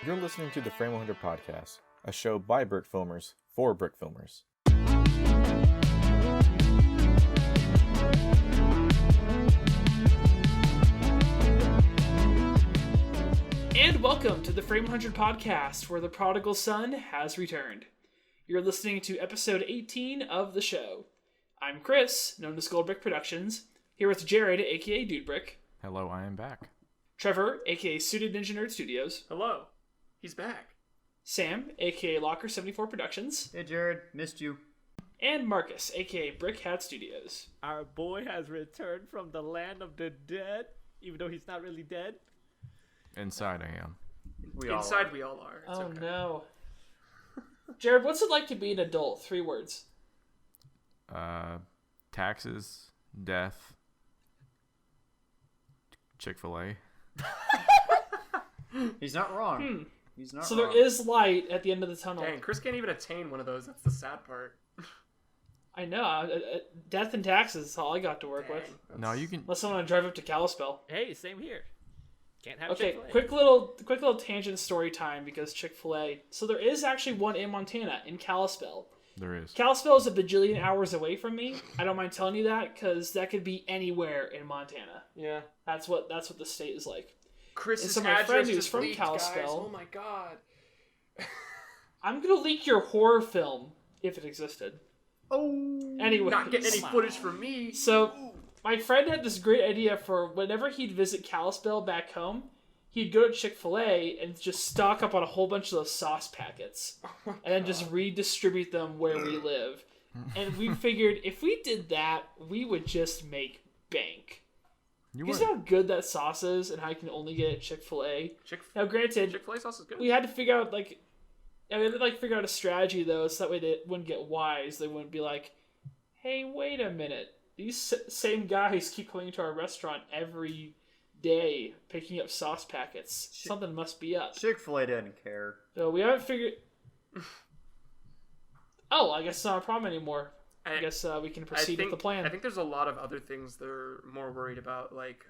You're listening to the Frame100 podcast, a show by Brickfilmers for Brickfilmers. And welcome to the Frame100 podcast, where the prodigal son has returned. You're listening to episode 18 of the show. I'm Chris, known as Gold Brick Productions, here with Jared, aka Dude Brick. Hello, I am back. Trevor, aka Suited Ninja Nerd Studios. Hello. He's back. Sam, aka Locker74 Productions. Hey Jared, missed you. And Marcus, aka Brick Hat Studios. Our boy has returned from the land of the dead, even though he's not really dead. Inside I am. We all are. It's okay. No. Jared, what's it like to be an adult? 3 words. Taxes, death, Chick-fil-A. He's not wrong. He's not So wrong. there is light at the end of the tunnel. Dang, Chris can't even attain one of those. That's the sad part. I know. Death and taxes is all I got to work Dang, with. that's- No, you can... Unless I want to drive up to Kalispell. Hey, same here. Can't have Okay, Chick-fil-A. quick little tangent story time because Chick-fil-A. So there is actually one in Montana, in Kalispell. There is. Kalispell is a bajillion hours away from me. I don't mind telling you that because that could be anywhere in Montana. Yeah. That's what the state is like. Chris's And so my address friend who's just from leaked, Kalispell- guys. Oh my god. I'm gonna leak your horror film if it existed. Oh, Anyway, Not getting any footage from me. So, my friend had this great idea for whenever he'd visit Kalispell back home, he'd go to Chick-fil-A and just stock up on a whole bunch of those sauce packets. And then just redistribute them where we live. And we figured if we did that, we would just make bank. You You see how good that sauce is and how you can only get it at Chick-fil-A? Now, granted, Chick-fil-A sauce is good. we had to figure out, we had to figure out a strategy, though, so that way they wouldn't get wise. They wouldn't be like, hey, wait a minute. These same guys keep coming to our restaurant every day, picking up sauce packets. Something must be up. Chick-fil-A didn't care. So we haven't figured... Oh, I guess it's not a problem anymore. I guess we can proceed with the plan. I think there's a lot of other things they're more worried about, like,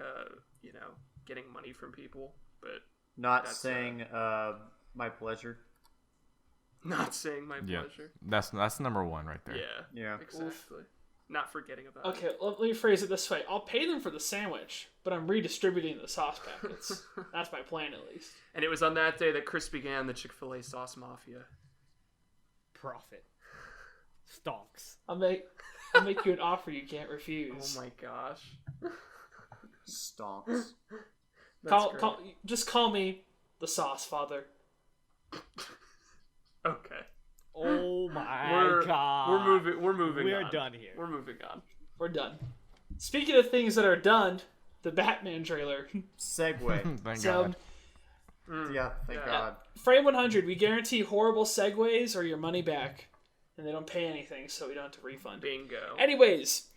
getting money from people, but Not That's, saying my pleasure. not saying my Yeah. pleasure. That's number one right there. Yeah. Yeah. Exactly. Not forgetting about it. Okay, let me phrase it this way. I'll pay them for the sandwich, but I'm redistributing the sauce packets. That's my plan, at least. And it was on that day that Chris began the Chick-fil-A sauce mafia. Profit. Stonks. I'll make you an offer you can't refuse. Oh my gosh. Stonks. That's great. Just call me the Sauce Father. Okay. Oh my We're god. We're moving We're on. done here. We're moving on. We're done. Speaking of things that are done, the Batman trailer. Segway. Thank So, God. Yeah, thank God. Frame100, we guarantee horrible segues or your money back. And they don't pay anything, so we don't have to refund. Bingo. Anyways,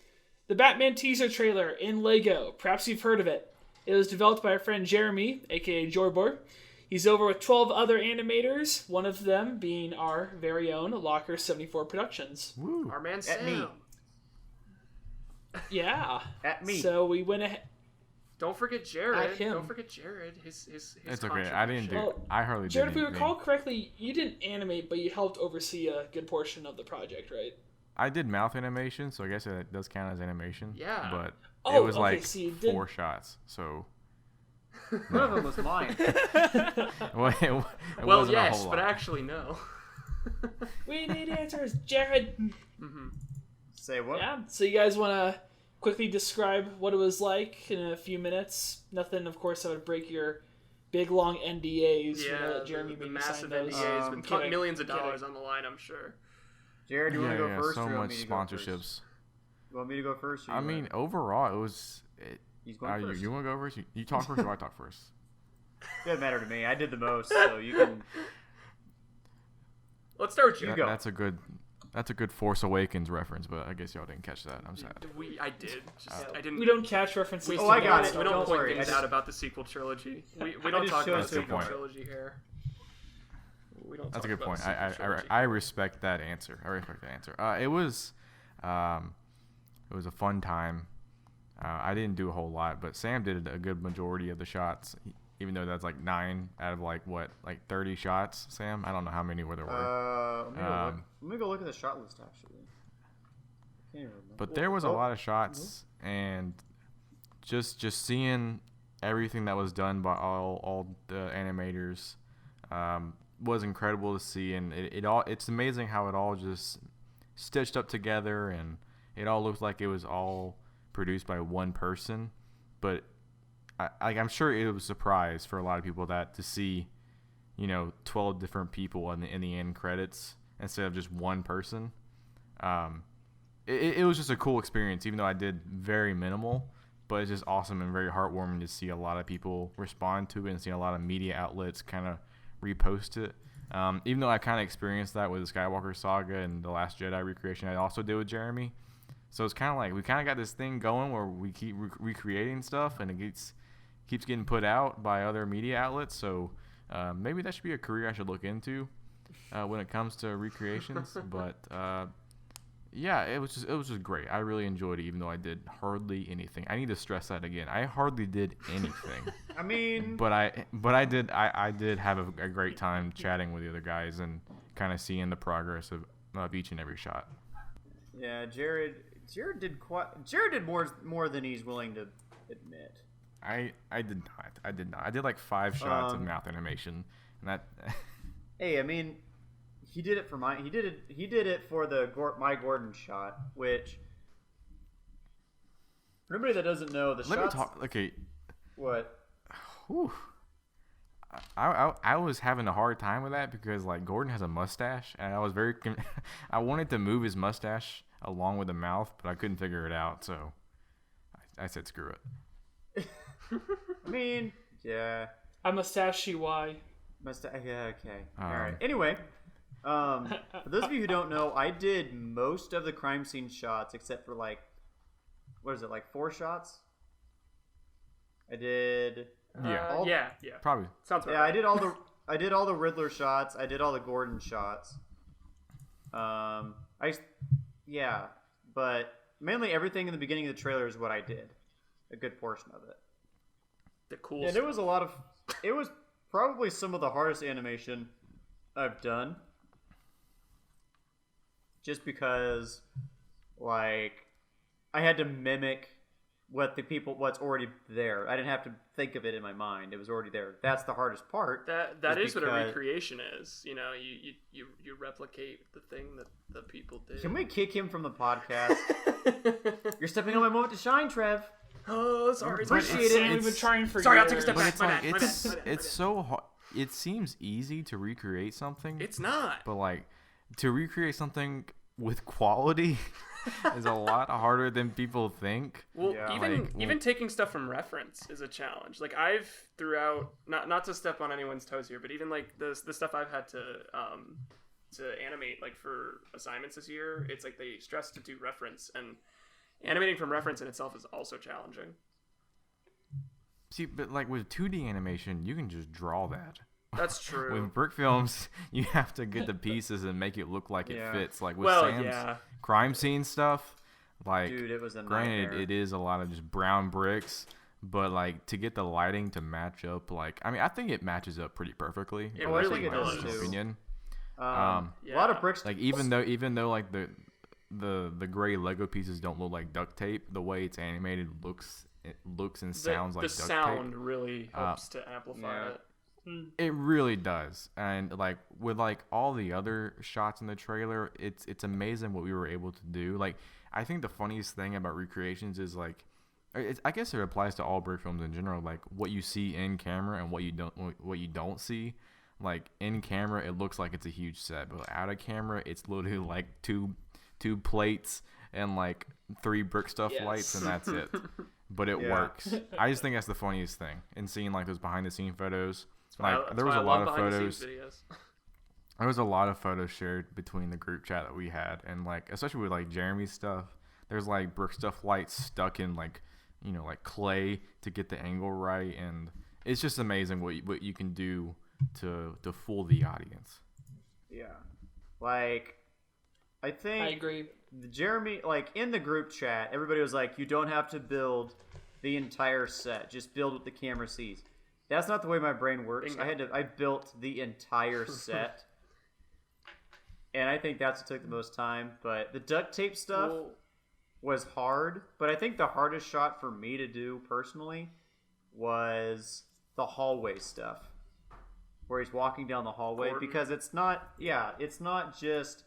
the Batman teaser trailer in Lego. Perhaps you've heard of it. It was developed by our friend Jeremy, aka Jorbor. He's over with 12 other animators, one of them being our very own Locker74 Productions. Woo. Our man At Sam. me. Yeah. At me. So we went ahead. Don't forget Jared. At him. Don't forget Jared. His It's okay. I didn't do... Well, I hardly Jared, if did we anything. recall correctly, you didn't animate, but you helped oversee a good portion of the project, right? I did mouth animation, so I guess it does count as animation. Yeah. But it Oh, was okay, like so you did- 4 shots, so... One of them was mine. Well, it Well, wasn't a yes, whole but lot. actually no. We need answers, Jared. Say what? Yeah. So you guys want to quickly describe what it was like in a few minutes? Nothing, of course, that would break your big long NDAs. you know, that Jeremy the made you sign massive those. NDAs with kidding, millions of kidding. dollars on the line, I'm sure. Jared, you want to go first? so or you want much me to go first? sponsorships. You want me to go first? Or I you mean, want- overall, it was... he's going first. You want to go first? You talk first or I talk first? Doesn't matter to me. I did the most, so you can. Let's start with you. You go. That's a good Force Awakens reference, but I guess y'all didn't catch that. I'm sad. I did. I didn't. We don't catch references. We, to I the got other it. stuff. We don't Don't point worry, things I just- out about the sequel trilogy. We don't just talk showed about the it to sequel you. trilogy here. We don't. That's a talk good about point. the sequel trilogy. I respect that answer. It was a fun time. I didn't do a whole lot, but Sam did a good majority of the shots. even though that's like 9 out of like 30 shots. Sam, I don't know how many there were. Let me go look at the shot list actually. I can't remember. But there was a lot of shots, and just seeing everything that was done by all the animators was incredible to see, and it's amazing how it all just stitched up together, and it all looked like it was all produced by one person. But I'm sure it was a surprise for a lot of people that to see, 12 different people in the end credits instead of just one person. It was just a cool experience, even though I did very minimal. But it's just awesome and very heartwarming to see a lot of people respond to it and see a lot of media outlets kind of repost it. Even though I kind of experienced that with the Skywalker Saga and the Last Jedi recreation I also did with Jeremy. So it's kind of like we kind of got this thing going where we keep recreating stuff, and it keeps getting put out by other media outlets. So maybe that should be a career I should look into when it comes to recreations. But yeah, it was just great. I really enjoyed it, even though I did hardly anything. I need to stress that again. I hardly did anything. I mean, but I did have a great time chatting with the other guys and kind of seeing the progress of each and every shot. Yeah, Jared did more than he's willing to admit. I did not. I did like 5 shots of mouth animation, and that. Hey, I mean, he did it for He did it for the My Gordon shot, which for anybody that doesn't know, the shots. Let me talk. Okay. What? Whew. I was having a hard time with that because like Gordon has a mustache, and I was I wanted to move his mustache along with the mouth, but I couldn't figure it out, so I said screw it. I mean, yeah. I mustache why. Yeah, okay. All right. Anyway, for those of you who don't know, I did most of the crime scene shots except for like 4 shots? I did yeah. Probably. Sounds right. Yeah, I did all the Riddler shots. I did all the Gordon shots. But mainly everything in the beginning of the trailer is what I did. A good portion of it. The cool And stuff. it was probably some of the hardest animation I've done. Just because, like, I had to mimic what's already there. I didn't have to think of it in my mind. It was already there. That's the hardest part. That is what a recreation is. You you replicate the thing that the people did. Can we kick him from the podcast? You're stepping on my moment to shine, Trev. Oh, sorry. Appreciate it. We've been trying for Sorry, years. I'll take a step back. But it's like it's so hard. It seems easy to recreate something. It's not. But like to recreate something with quality is a lot harder than people think. Well, Yeah. even taking stuff from reference is a challenge. Like I've throughout, not to step on anyone's toes here, but even like the stuff I've had to animate like for assignments this year, it's like they stress to do reference, and animating from reference in itself is also challenging. See, but like with 2D animation, you can just draw that. That's true. With Brickfilms, you have to get the pieces and make it look like it Yeah. fits. Like with Sam's yeah. crime scene stuff, like Dude, it was a granted, nightmare. it is a lot of just brown bricks, but like to get the lighting to match up, like I mean, I think it matches up pretty perfectly. It That's really my does. personal opinion. A lot of bricks. Like even though like the gray Lego pieces don't look like duct tape, the way it's animated looks and sounds like the duct sound tape. really helps to amplify it. It really does, and like with like all the other shots in the trailer, it's amazing what we were able to do. Like I think the funniest thing about recreations is like, I guess it applies to all brick films in general. Like what you see in camera and what you don't see. Like in camera, it looks like it's a huge set, but out of camera, it's literally like two plates and like 3 brick stuff lights, and that's it. But it works. I just think that's the funniest thing. And seeing like those behind the scene photos. Like there was a lot of photos. There was a lot of photos shared between the group chat that we had, and like especially with like Jeremy's stuff. There's like brick stuff lights stuck in like like clay to get the angle right, and it's just amazing what you can do to fool the audience. Yeah, like I think I agree. Jeremy, like in the group chat, everybody was like, "You don't have to build the entire set; just build what the camera sees." That's not the way my brain works. Bingo. I built the entire set. And I think that's what took the most time. But the duct tape stuff was hard. But I think the hardest shot for me to do personally was the hallway stuff. Where he's walking down the hallway. Gordon. Because it's not just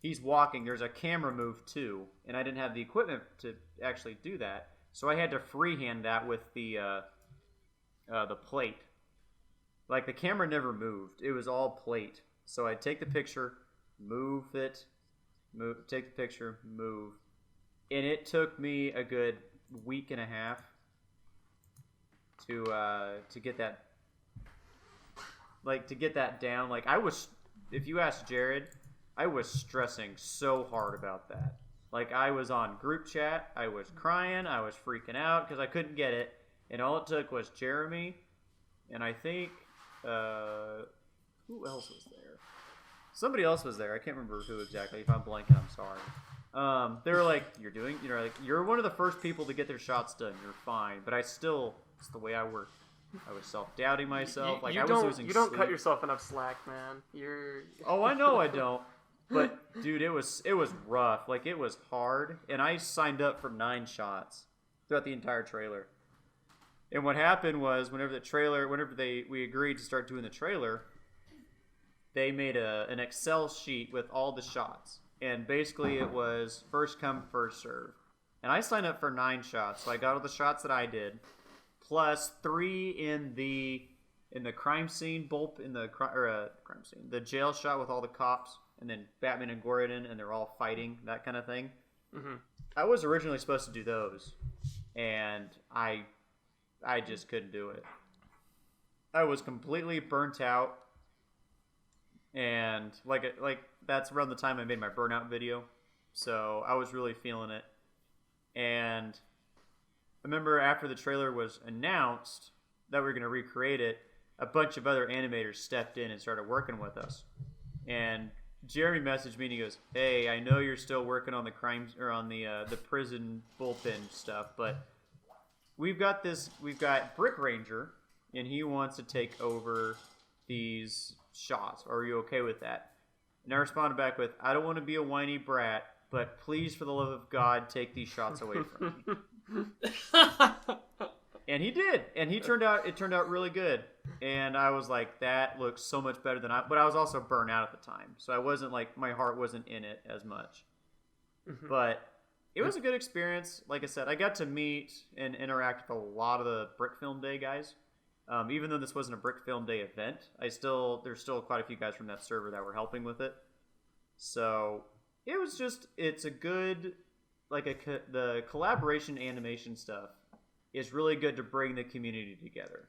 he's walking. There's a camera move too. And I didn't have the equipment to actually do that. So I had to freehand that with the plate. Like the camera never moved. It was all plate. So I'd take the picture, move it, take the picture, move. And it took me a good week and a half to get that down. Like I was, if you ask Jared, I was stressing so hard about that. Like I was on group chat, I was crying, I was freaking out because I couldn't get it. And all it took was Jeremy, and I think, who else was there? Somebody else was there. I can't remember who exactly. If I'm blanking, I'm sorry. They were like, you're one of the first people to get their shots done. You're fine. But I still, it's the way I work. I was self-doubting myself. I was losing You don't sleep. cut yourself enough slack, man. You're... Oh, I know I don't. But, dude, it was rough. Like, it was hard. And I signed up for 9 shots throughout the entire trailer. And what happened was, whenever we agreed to start doing the trailer, they made an Excel sheet with all the shots. And basically it was first come, first serve. And I signed up for 9 shots. So I got all the shots that I did, plus 3 in the crime scene, crime scene, the jail shot with all the cops, and then Batman and Gordon, and they're all fighting, that kind of thing. Mm-hmm. I was originally supposed to do those, and I just couldn't do it. I was completely burnt out, and like that's around the time I made my burnout video, so I was really feeling it. And I remember after the trailer was announced that we were going to recreate it, a bunch of other animators stepped in and started working with us. And Jeremy messaged me and he goes, "Hey, I know you're still working on the crimes or on the prison bullpen stuff, but we've got Brick Ranger, and he wants to take over these shots. Are you okay with that?" And I responded back with, "I don't want to be a whiny brat, but please, for the love of God, take these shots away from me." And he did, and it turned out really good. And I was like, that looks so much better but I was also burnt out at the time, so I wasn't like, my heart wasn't in it as much. Mm-hmm. But it was a good experience. Like I said, I got to meet and interact with a lot of the Brickfilm Day guys. Even though this wasn't a Brickfilm Day event, there's still quite a few guys from that server that were helping with it. So it's a good, the collaboration animation stuff is really good to bring the community together.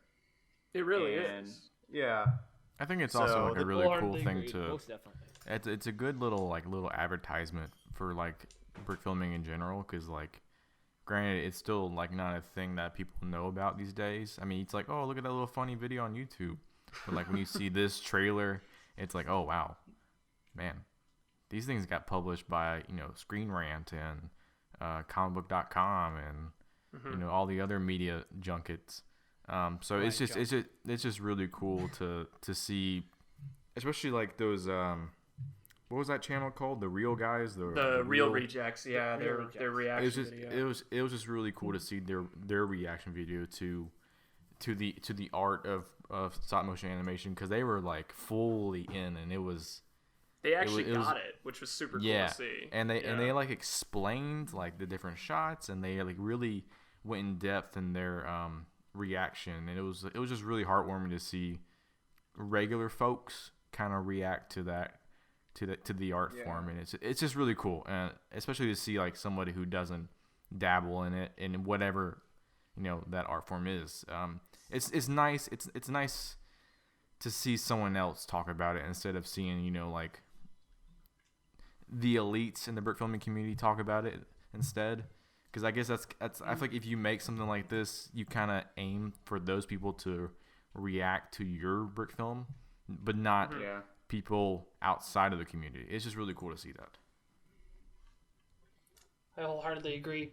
It really is. Yeah. I think it's also like a really cool thing agreed, to. most definitely. It's a good little advertisement for like Brickfilming in general, because like, granted, it's still like not a thing that people know about these days. I mean, it's like, oh, look at that little funny video on YouTube, but like when you see this trailer, it's like, oh wow, man, these things got published by Screen Rant and comicbook.com and all the other media junkets. So it's just really cool to see, especially like those what was that channel called? The Real Guys, the Real Rejects. Yeah, their reaction video. It was just really cool to see their reaction video to the art of stop motion animation, because they were like fully in, and they actually got it, which was super cool to see. And they like explained like the different shots, and they like really went in depth in their reaction, and it was just really heartwarming to see regular folks kind of react to that, to the art form, and it's just really cool, and especially to see like somebody who doesn't dabble in it in whatever that art form is. It's nice. It's nice to see someone else talk about it instead of seeing like the elites in the Brickfilming community talk about it instead. Because I guess that's I feel like if you make something like this, you kind of aim for those people to react to your brick film, but not people outside of the community. It's just really cool to see that. I wholeheartedly agree.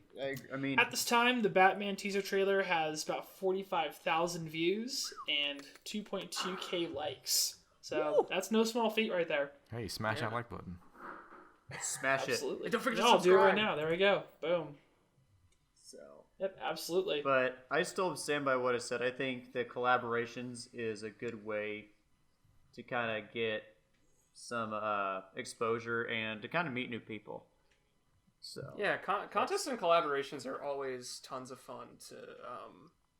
I mean, At this time, the Batman teaser trailer has about 45,000 views and 2.2k likes. So that's no small feat right there. Hey, smash that like button. smash it. Absolutely. And don't forget to No, I'll do it right subscribe. now. There we go. Boom. So, Yep, absolutely. but I still stand by what I said. I think the collaborations is a good way to kind of get some exposure and to kind of meet new people. So Yeah, contests and collaborations are always tons of fun to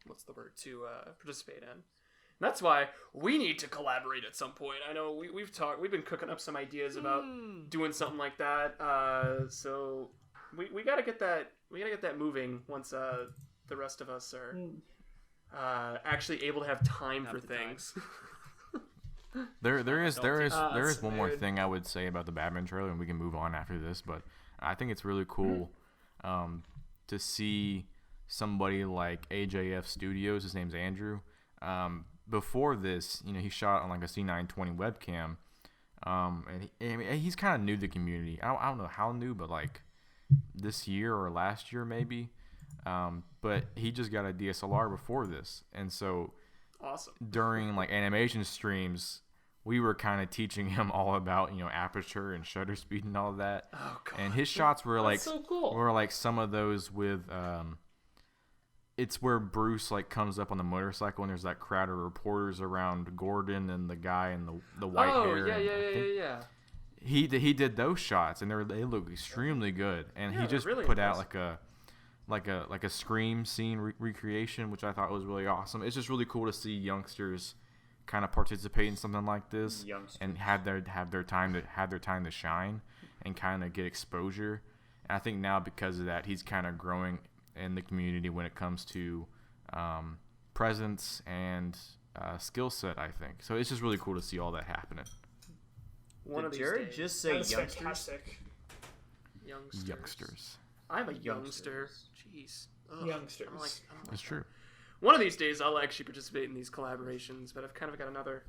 participate in. And that's why we need to collaborate at some point. I know we've been cooking up some ideas about doing something like that. So we gotta get that moving once the rest of us are actually able to have time for things. There is one more weird. thing I would say about the Batman trailer, and we can move on after this. But I think it's really cool to see somebody like AJF Studios. His name's Andrew. Before this, he shot on like a C920 webcam, and he's kind of new to the community. I don't know how new, but like this year or last year maybe. But he just got a DSLR before this, and so. Awesome. During like animation streams, we were kind of teaching him all about aperture and shutter speed and all that. Oh god. And his shots were like so cool. were like some of those with it's where Bruce like comes up on the motorcycle and there's that crowd of reporters around Gordon and the guy in the white hair. Oh yeah, and I think yeah. He did those shots and they look extremely good. And Yeah, he just really put out impressive. like a Scream scene recreation, which I thought was really awesome. It's just really cool to see youngsters kind of participate in something like this and have their time to shine and kind of get exposure. And I think now because of that, he's kind of growing in the community when it comes to presence and skill set. I think so. It's just really cool to see all that happening. One of Did these Jared days. just say That's youngsters? fantastic. Youngsters. I'm a youngster. Jeez. Ugh. Youngsters. I don't like That's true. One of these days, I'll actually participate in these collaborations, but I've kind of got another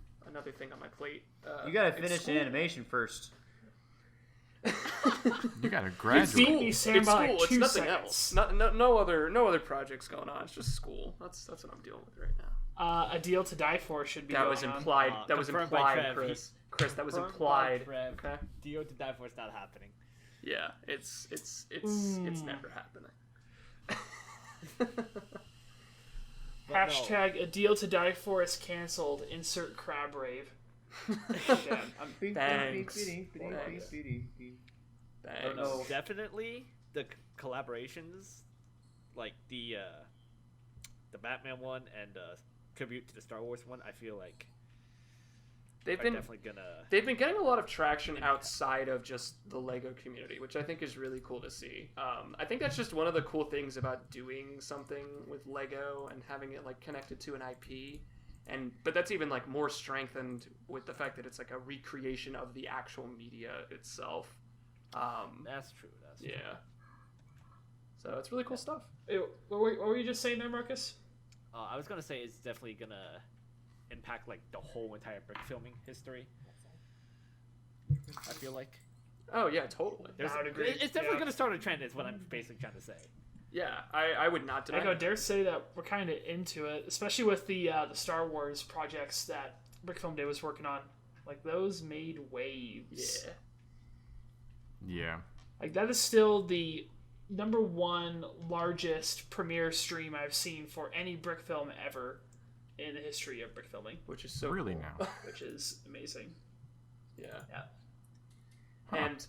thing on my plate. You gotta it's finish school. an animation first. You gotta You graduate. beat me, Sam, It's by school. like 2 It's nothing seconds. else. No other projects going on. It's just school. That's what I'm dealing with right now. A Deal to Die For should be That going was on. implied. That was Confirmed by implied, Trev. Chris. Chris, that was Confirmed implied. by Trev. Okay. Dio to Die For is not happening. Yeah, it's never happening. But no. Hashtag A Deal to Die For is canceled. Insert crab rave. Again. Thanks. Oh, no. Definitely the collaborations, like the Batman one and tribute to the Star Wars one. I feel like They've are been definitely gonna. They've been getting a lot of traction outside of just the Lego community, which I think is really cool to see. I think that's just one of the cool things about doing something with Lego and having it like connected to an IP. But that's even like more strengthened with the fact that it's like a recreation of the actual media itself. That's true. That's Yeah. true. So it's really cool stuff. Ew, what were you just saying there, Marcus? I was gonna say it's definitely gonna impact like the whole entire brick filming history. I feel like Oh yeah, totally. there's I would agree. it's definitely Yeah. gonna start a trend. Is what I'm basically trying to say. Yeah, I would not deny I go that. dare say that we're kind of into it, especially with the Star Wars projects that Brickfilm Day was working on. Like those made waves. Yeah. Yeah. Like that is still the #1 largest premiere stream I've seen for any brick film ever in the history of brick filming, Which is so Really cool. now. which is amazing. Yeah. Yeah. And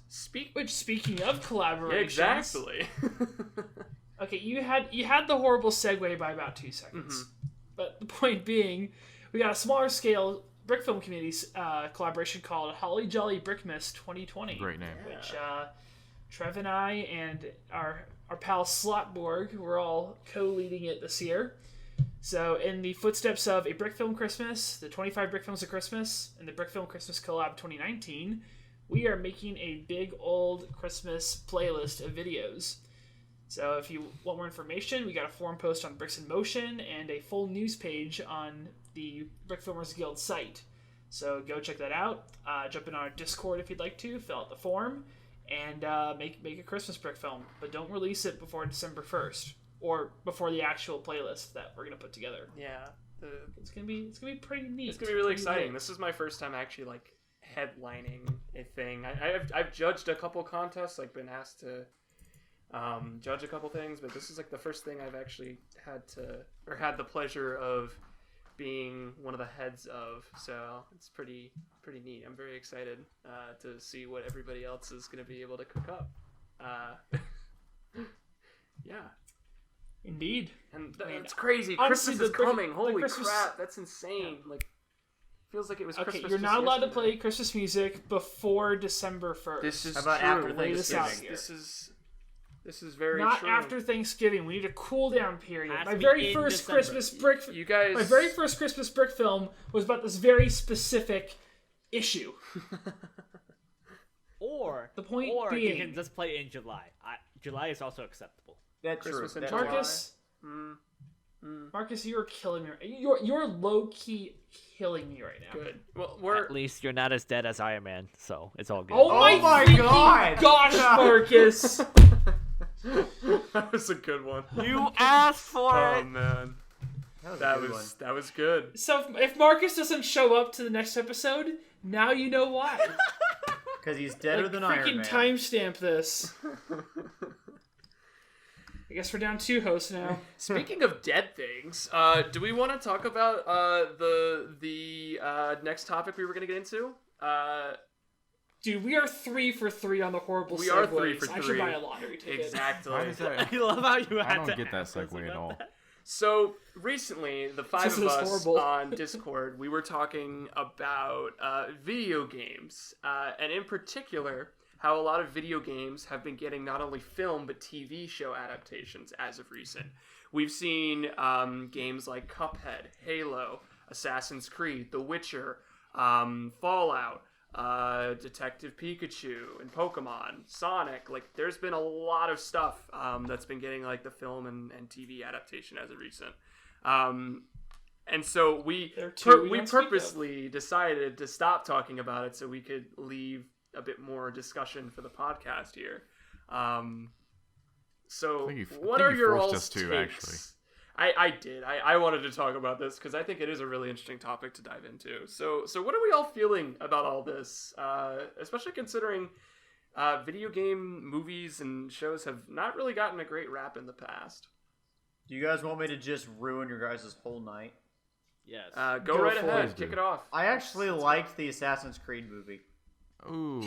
Which, speaking of collaborations, yeah, exactly. Okay, you had the horrible segue by about 2 seconds. But the point being, we got a smaller scale brick film community collaboration called Holly Jolly Brickmas 2020. Great name. Which Trev and I and our pal Slotborg were all co-leading it this year. So in the footsteps of a Brick Film Christmas, the 25 Brick Films of Christmas, and the Brick Film Christmas Collab 2019, we are making a big old Christmas playlist of videos. So if you want more information, we got a forum post on Bricks in Motion and a full news page on the Brickfilmers Guild site. So go check that out. Jump in our Discord if you'd like to, fill out the form, and make a Christmas brick film, but don't release it before December 1st or before the actual playlist that we're gonna put together. Yeah, it's gonna be pretty neat. It's gonna be really exciting. This is my first time actually like headlining a thing. I've judged a couple contests, like been asked to judge a couple things, but this is like the first thing I've actually had the pleasure of being one of the heads of. So it's pretty neat. I'm very excited to see what everybody else is going to be able to cook up. Yeah, indeed. And it's crazy. Honestly, Christmas is coming. Holy Christmas... crap, that's insane. Yeah. Like, feels like it was Christmas. Okay, you're not allowed to play Christmas music before December 1st. This is about true. after Thanksgiving? This is very not true. after Thanksgiving. We need a cool down period. Has My to be very in first December. Christmas brick. You guys. My very first Christmas brick film was about this very specific issue. Or the point or being, you can just play in July. July is also acceptable. That's Christmas true. in That's July. Marcus. Marcus, you're killing me. You're low key killing me right now. Good. Well, we're At least you're not as dead as Iron Man, so it's all good. Oh my my God. gosh, Marcus! that was a good one. You asked for Oh it. man, that was good. So if Marcus doesn't show up to the next episode, now you know why. Because he's deader than Iron Freaking Man. timestamp this. I guess we're down 2 hosts now. Speaking of dead things, do we want to talk about the next topic we were going to get into? Dude, we are 3 for 3 on the horrible We segues. are 3 for 3. I should buy a lottery ticket. Exactly. Why does that- I love how you I had don't to get that ask us segue at about all. that. So recently, the 5 This of is us horrible. on Discord, we were talking about video games, and in particular, how a lot of video games have been getting not only film but TV show adaptations as of recent. We've seen games like Cuphead, Halo, Assassin's Creed, The Witcher, Fallout, Detective Pikachu, and Pokemon, Sonic. Like, there's been a lot of stuff that's been getting like the film and TV adaptation as of recent. And so we There are two we don't speak of. purposely decided to stop talking about it so we could leave a bit more discussion for the podcast here. So what are your forced all's us to, takes? actually. I did. I wanted to talk about this because I think it is a really interesting topic to dive into. So what are we all feeling about all this? Especially considering video game movies and shows have not really gotten a great rap in the past. Do you guys want me to just ruin your guys' whole night? Yes. Go right for ahead. it. Kick it off. I actually liked the Assassin's Creed movie. Ooh.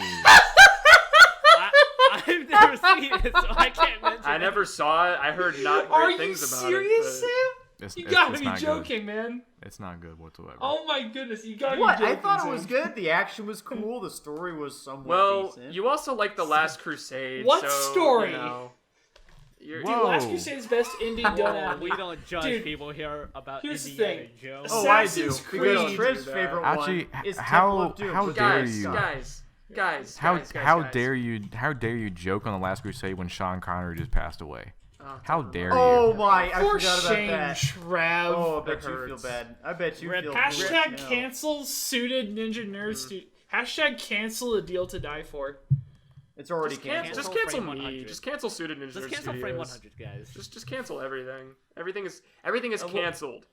I've never seen it, so I can't mention I it. never saw it. I heard not Are great you things about serious, it. Sam? You gotta be not joking, man. Good. It's not good whatsoever. Oh my goodness, you gotta What? be I joking. thought it was Sam. good. The action was cool. The story was somewhat Well, decent. you also like The Last Crusade. What so, story? You know, you're, Dude, Whoa. Last Crusade's best indie done at We don't judge Dude, people here about here's the Indiana thing. Jones. Oh, I do. Assassin's Because Creed. Trev's Do that. favorite Actually, one is how- Temple of Doom. how which dare is you? guys. How guys. dare you joke on The Last Crusade when Sean Connery just passed away? Oh, How dare Oh you? my! I For forgot shame, about that. Trev. Oh, I bet That you feel hurts. bad. I bet you Rip. feel Hashtag now. cancel suited ninja nerd Hashtag cancel a deal to die for. It's already Just cancel, canceled. just cancel Frame me. 100. Just cancel Suited Ninja Let's Nerd cancel Studios. Frame 100, guys. Just cancel everything. Everything is canceled,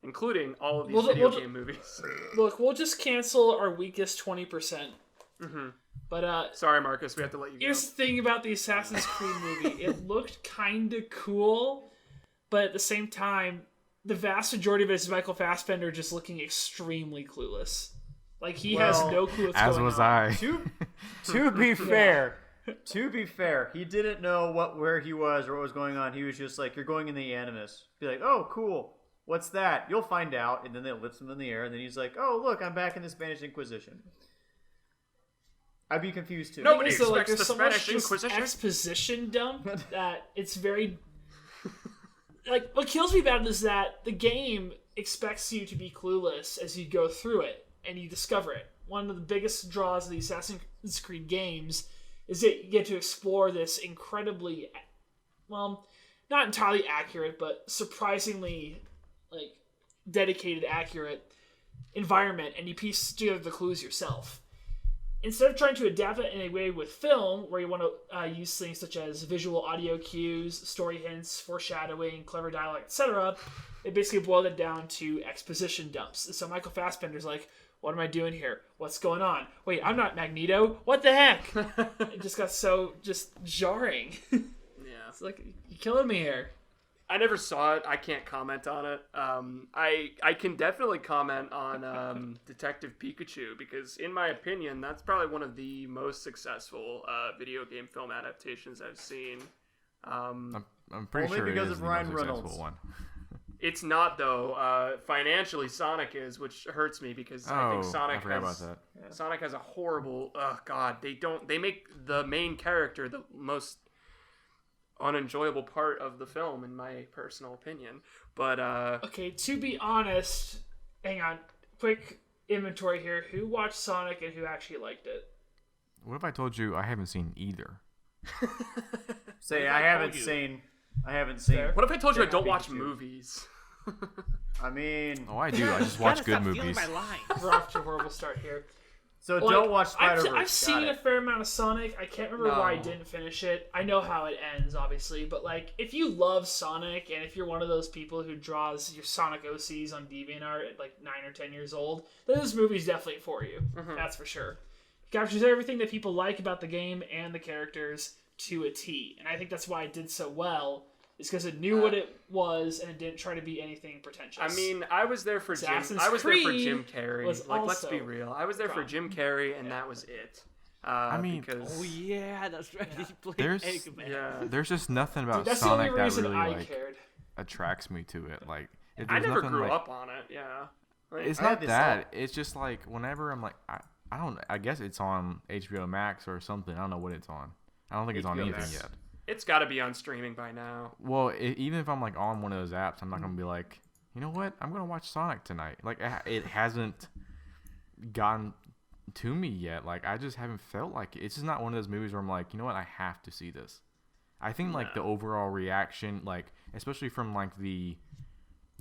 including all of these We'll- video we'll- game movies. Look, we'll just cancel our weakest 20%. Mhm. But Sorry, Marcus, we have to let you go. here's the thing about the Assassin's Creed movie. It looked kinda cool, but at the same time, the vast majority of it is Michael Fassbender just looking extremely clueless. Like, he has Well, no clue what's As going was on. I. To be fair, he didn't know where he was or what was going on. He was just like, "You're going in the Animus." Be like, "Oh, cool. What's that?" You'll find out. And then they lift him in the air, and then he's like, "Oh, look, I'm back in the Spanish Inquisition." I'd be confused too. Nobody So, like, expects there's the so much Spanish just Inquisition. exposition dump that it's very like what kills me about it is that the game expects you to be clueless as you go through it and you discover it. One of the biggest draws of the Assassin's Creed games is that you get to explore this incredibly, well, not entirely accurate, but surprisingly like dedicated, accurate environment, and you piece together the clues yourself. instead of trying to adapt it in a way with film, where you want to use things such as visual audio cues, story hints, foreshadowing, clever dialogue, etc., it basically boiled it down to exposition dumps. So Michael Fassbender's like, what am I doing here? What's going on? Wait, I'm not Magneto. What the heck? It just got so just jarring. Yeah. It's like, you're killing me here. I never saw it. I can't comment on it. I can definitely comment on Detective Pikachu because, in my opinion, that's probably one of the most successful video game film adaptations I've seen. I'm pretty Only sure because it is of the Ryan most Reynolds. successful one. It's not though. Financially, Sonic is, which hurts me because I think I forgot about that. Sonic has a horrible. Oh God, they make the main character the most unenjoyable part of the film, in my personal opinion. But Okay, to be honest, hang on, quick inventory here. Who watched Sonic and who actually liked it? What if I told you I haven't seen either? Say if I I haven't told you? seen. I haven't seen. Fair. what if I told you I Yeah, don't watch Pikachu. movies? I mean, Oh, I do. I just Gotta watch good stop stealing movies. my lines. We're off to a horrible start here. so Like, don't watch Spider-Verse. I've seen a fair amount of Sonic. I can't remember why I No. didn't finish it. I know how it ends, obviously, but like, if you love Sonic and if you're one of those people who draws your Sonic OCs on DeviantArt at like 9 or 10 years old, then this movie's definitely for you. That's for sure. It captures everything that people like about the game and the characters to a T, and I think that's why it did so well. Is because it knew what it was and it didn't try to be anything pretentious. I mean, I was there for Jim. Assassin's I was there for Creed Jim Carrey. was Like, let's be also real. I was there for fun. Jim Carrey, and that was it. mean, because Oh yeah, that's right. He played There's- Eggman. yeah, There's just nothing about Dude, that's Sonic the only that reason really I like cared. attracts me to it. Like, I there's never nothing, grew like, up on it. Yeah, like, It's I had not this that. It's just like whenever I'm like, I don't. I guess it's on HBO Max or something. I don't know what it's on. I don't think it's on HBO anything Max. yet. it's got to be on streaming by now. Well, even if I'm like on one of those apps, I'm not gonna be like, you know what? I'm gonna watch Sonic tonight. Like, it hasn't gotten to me yet. Like, I just haven't felt like it. It's just not one of those movies where I'm like, you know what? I have to see this. I think like the overall reaction, like especially from like the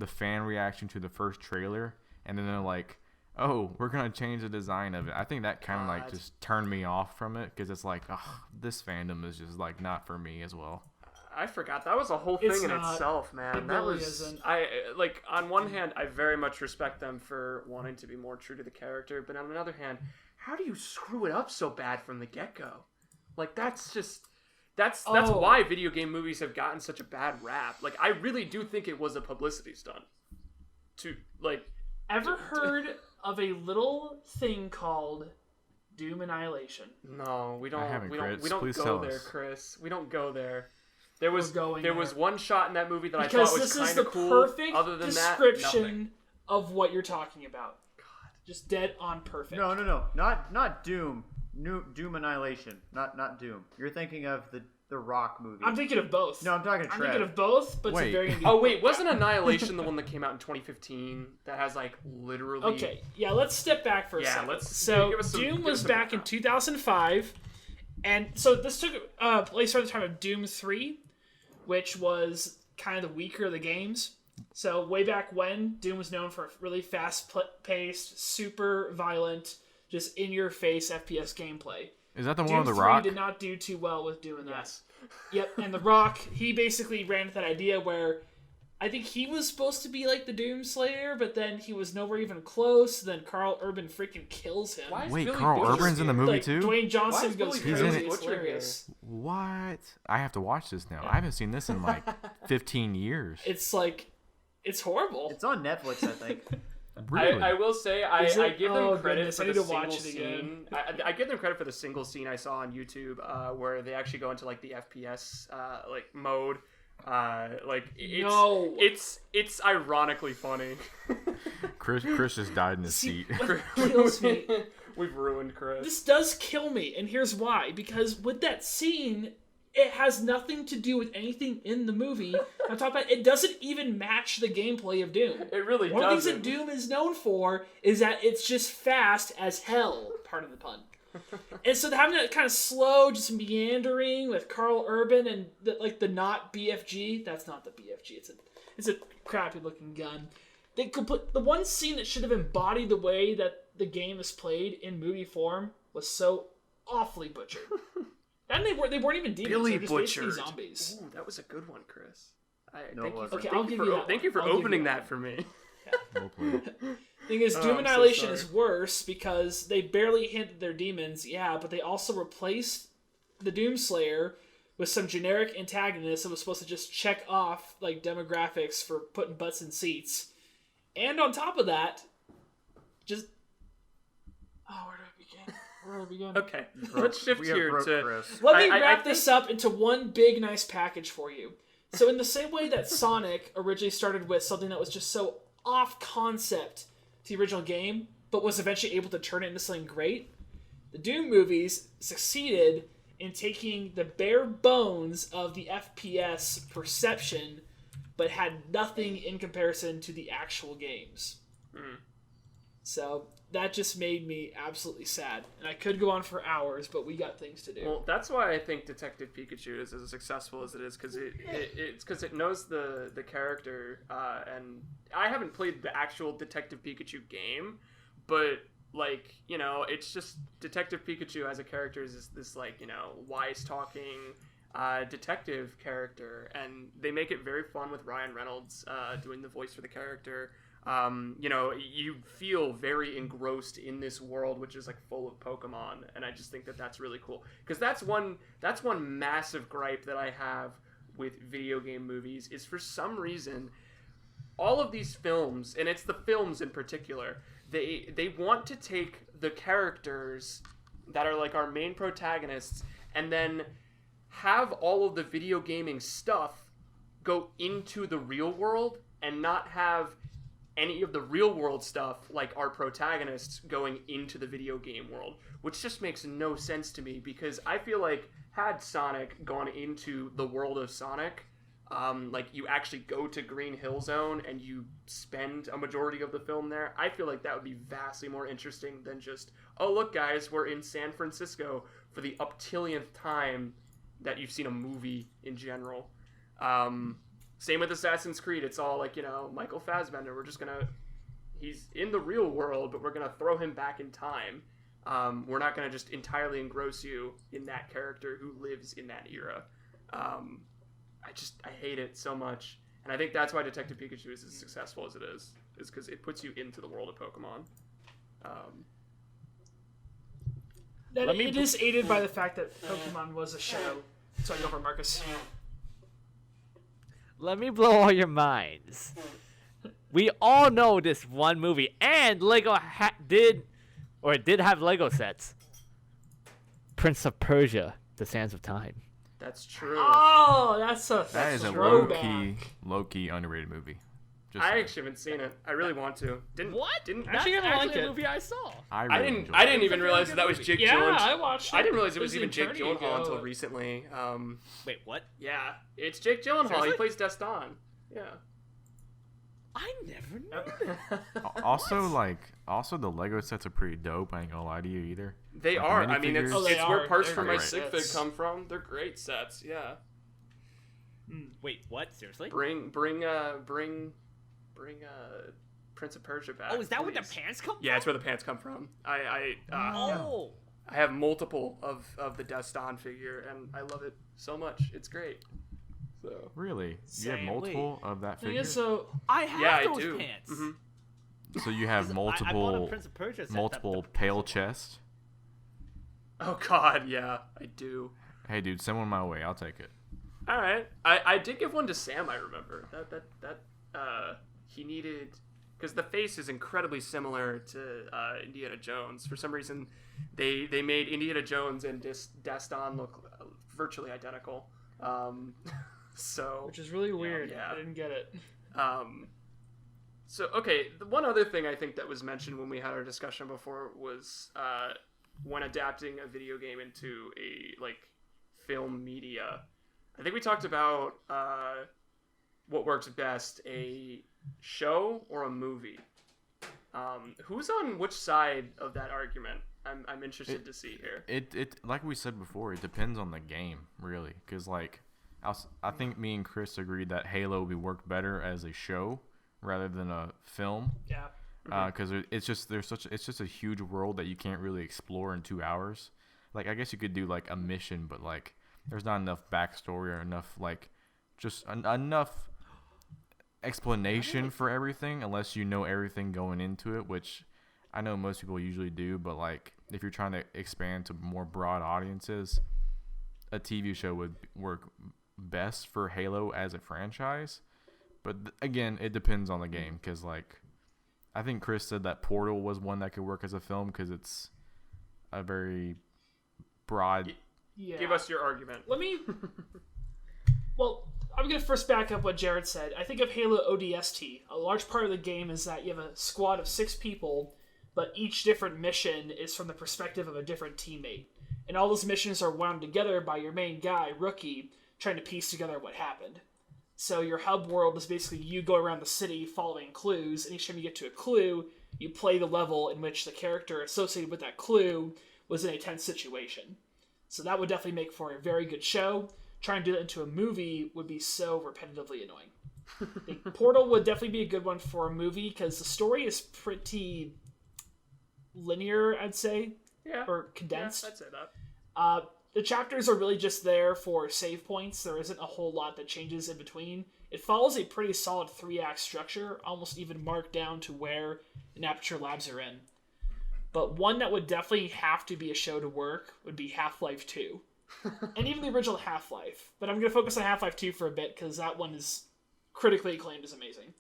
fan reaction to the first trailer, and then they're like, oh, we're gonna change the design of it. I think that kind of like God. just turned me off from it because it's like, oh, this fandom is just like not for me as well. I forgot that was a whole thing It's in not. itself, man. It That really was isn't. I like on one hand, I very much respect them for wanting to be more true to the character, but on another hand, how do you screw it up so bad from the get-go? Like that's Oh. why video game movies have gotten such a bad rap. Like I really do think it was a publicity stunt. To like Ever heard of a little thing called Doom Annihilation? no, we don't haven't, we don't Chris. we don't Please go tell there, us. Chris. We don't go there. There was going there there. was one shot in that movie that I Because thought was this is kind the of cool. perfect Other than that, description nothing. of what you're talking about. Just dead on perfect. No, not Doom. Doom Annihilation, not Doom. You're thinking of the Rock movie. I'm thinking of both. No, I'm talking I'm Trev. thinking of both, but Wait. to varying Oh wait, wasn't Annihilation the one that came out in 2015 that has like literally? Okay, yeah, let's step back for a Yeah, second. let's- So give us some- Doom give was us some back in background. 2005, and so this took place around the time of Doom 3, which was kind of the weaker of the games. So way back when, Doom was known for really fast-paced, super violent, just in-your-face FPS gameplay. Is that the one Doom with the 3 Rock? did not do too well with doing that. Yes. Yep, and The Rock, he basically ran with that idea where I think he was supposed to be like the Doom Slayer, but then he was nowhere even close. Then Carl Urban freaking kills him. Why is Wait, Billy Carl Butcher Urban's in the here? movie Like, too? Dwayne Why Johnson is goes Billy He's in crazy. it. It's hilarious. What? I have to watch this now. I haven't seen this in like 15 years. It's like, it's horrible. It's on Netflix, I think. Really? I will say Is I it? give them Oh, credit goodness, for I the need to single watch it again. scene. I give them credit for the single scene I saw on YouTube where they actually go into like the FPS like mode. Like it's ironically funny. Chris just died in his See, seat. what kills me. We've ruined Chris. This does kill me, and here's why. Because with that scene, it has nothing to do with anything in the movie. On top of that, it doesn't even match the gameplay of Doom. It really One of the things doesn't. that Doom is known for is that it's just fast as hell. Pardon the pun. And so having that kind of slow, just meandering with Carl Urban and the not BFG. That's not the BFG. It's a crappy looking gun. The one scene that should have embodied the way that the game is played in movie form was so awfully butchered. And they weren't even demons. Billy they were just butchered. basically zombies. Ooh, that was a good one, Chris. No, it wasn't. Okay, I'll give you that. Thank you for I'll give you opening that. that for me. Well played. Thing is, Doom I'm so Annihilation sorry. is worse because they barely hinted they're demons, but they also replaced the Doomslayer with some generic antagonist that was supposed to just check off like demographics for putting butts in seats. And on top of that, just where do I begin? Okay, let's shift here to. Chris. Let me I wrap think- this up into one big nice package for you. So in the same way that Sonic originally started with something that was just so off concept to the original game, but was eventually able to turn it into something great, the Doom movies succeeded in taking the bare bones of the FPS perception, but had nothing in comparison to the actual games. So that just made me absolutely sad. And I could go on for hours, but we got things to do. Well, that's why I think Detective Pikachu is as successful as it is, because it's because it knows the character. And I haven't played the actual Detective Pikachu game, but like, you know, it's just Detective Pikachu as a character is this like, you know, wise talking detective character, and they make it very fun with Ryan Reynolds doing the voice for the character. You know, you feel very engrossed in this world, which is like full of Pokemon, and I just think that that's really cool, because that's one massive gripe that I have with video game movies is, for some reason, all of these films, and it's the films in particular, they want to take the characters that are like our main protagonists and then have all of the video gaming stuff go into the real world and not have any of the real world stuff, like our protagonists, going into the video game world, which just makes no sense to me, because I feel like had Sonic gone into the world of Sonic, like you actually go to Green Hill Zone and you spend a majority of the film there, I feel like that would be vastly more interesting than just, oh look guys, we're in San Francisco for the uptillionth time that you've seen a movie in general. Same with Assassin's Creed. It's all like, you know, Michael Fassbender. He's in the real world, but we're going to throw him back in time. We're not going to just entirely engross you in that character who lives in that era. I hate it so much. And I think that's why Detective Pikachu is as successful as it is because it puts you into the world of Pokemon. It is aided by the fact that Pokemon was a show. So I go for Marcus. Let me blow all your minds. We all know this one movie, and Lego did have Lego sets. Prince of Persia: The Sands of Time. That's true. Oh, That is a throwback. low key underrated movie. Just I actually haven't seen it. I really want to. Didn't That's Actually, I like actually it. a movie I saw. I I really didn't enjoyed I didn't it. even realize that was Jake Yeah, Gyllenhaal. I watched it. I didn't realize it was an even Jake eternity Gyllenhaal ago. until recently. Wait, what? Yeah, it's Jake Gyllenhaal. Seriously? He plays Destin. Yeah. I never knew that. Also the Lego sets are pretty dope. I ain't gonna lie to you either. They Like the are. I mean, it's, minifigures. Oh, they it's where are. parts They're from my great sig fig sets. come from. They're great sets. Yeah. Wait, what? Seriously? Bring Prince of Persia back. Oh, is that where the please. pants come from? Yeah, it's where the pants come from. I Oh. have multiple of the Destin figure, and I love it so much. It's great. So Really? You have Same. multiple of that Thing figure? is, so I have yeah, I those do. pants. Mhm. So you have I bought a multiple Prince of Persia set multiple that- pale chests? Oh God, yeah, I do. Hey dude, send one my way. I'll take it. All right, I did give one to Sam. I remember that he needed, because the face is incredibly similar to Indiana Jones. For some reason, they made Indiana Jones and Destin look virtually identical. So which is really weird. yeah. I didn't get it. So okay, the one other thing I think that was mentioned when we had our discussion before was when adapting a video game into a like film media. I think we talked about what works best, a show or a movie. Who's on which side of that argument? I'm interested to see here. It like we said before, it depends on the game, really. Because, like, I think me and Chris agreed that Halo would be worked better as a show rather than a film. Yeah. because it's just it's just a huge world that you can't really explore in 2 hours. Like I guess you could do like a mission, but like there's not enough backstory or enough like just enough explanation for everything unless you know everything going into it, which I know most people usually do. But like if you're trying to expand to more broad audiences, a TV show would work best for Halo as a franchise. But again, it depends on the game, because like I think Chris said that Portal was one that could work as a film because it's a very broad. Yeah. Give us your argument. Let me. Well, I'm gonna first back up what Jared said. I think of Halo ODST. A large part of the game is that you have a squad of 6 people, but each different mission is from the perspective of a different teammate, and all those missions are wound together by your main guy, Rookie, trying to piece together what happened. So your hub world is basically you go around the city following clues, and each time you get to a clue, you play the level in which the character associated with that clue was in a tense situation. So that would definitely make for a very good show. Trying to do that into a movie would be so repetitively annoying. I think Portal would definitely be a good one for a movie, because the story is pretty linear, I'd say. Yeah. Or condensed. Yeah, I'd say that. The chapters are really just there for save points. There isn't a whole lot that changes in between. It follows a pretty solid 3-act structure, almost even marked down to where the Aperture Labs are in. But one that would definitely have to be a show to work would be Half-Life 2. And even the original Half-Life. But I'm going to focus on Half-Life 2 for a bit, because that one is critically acclaimed as amazing.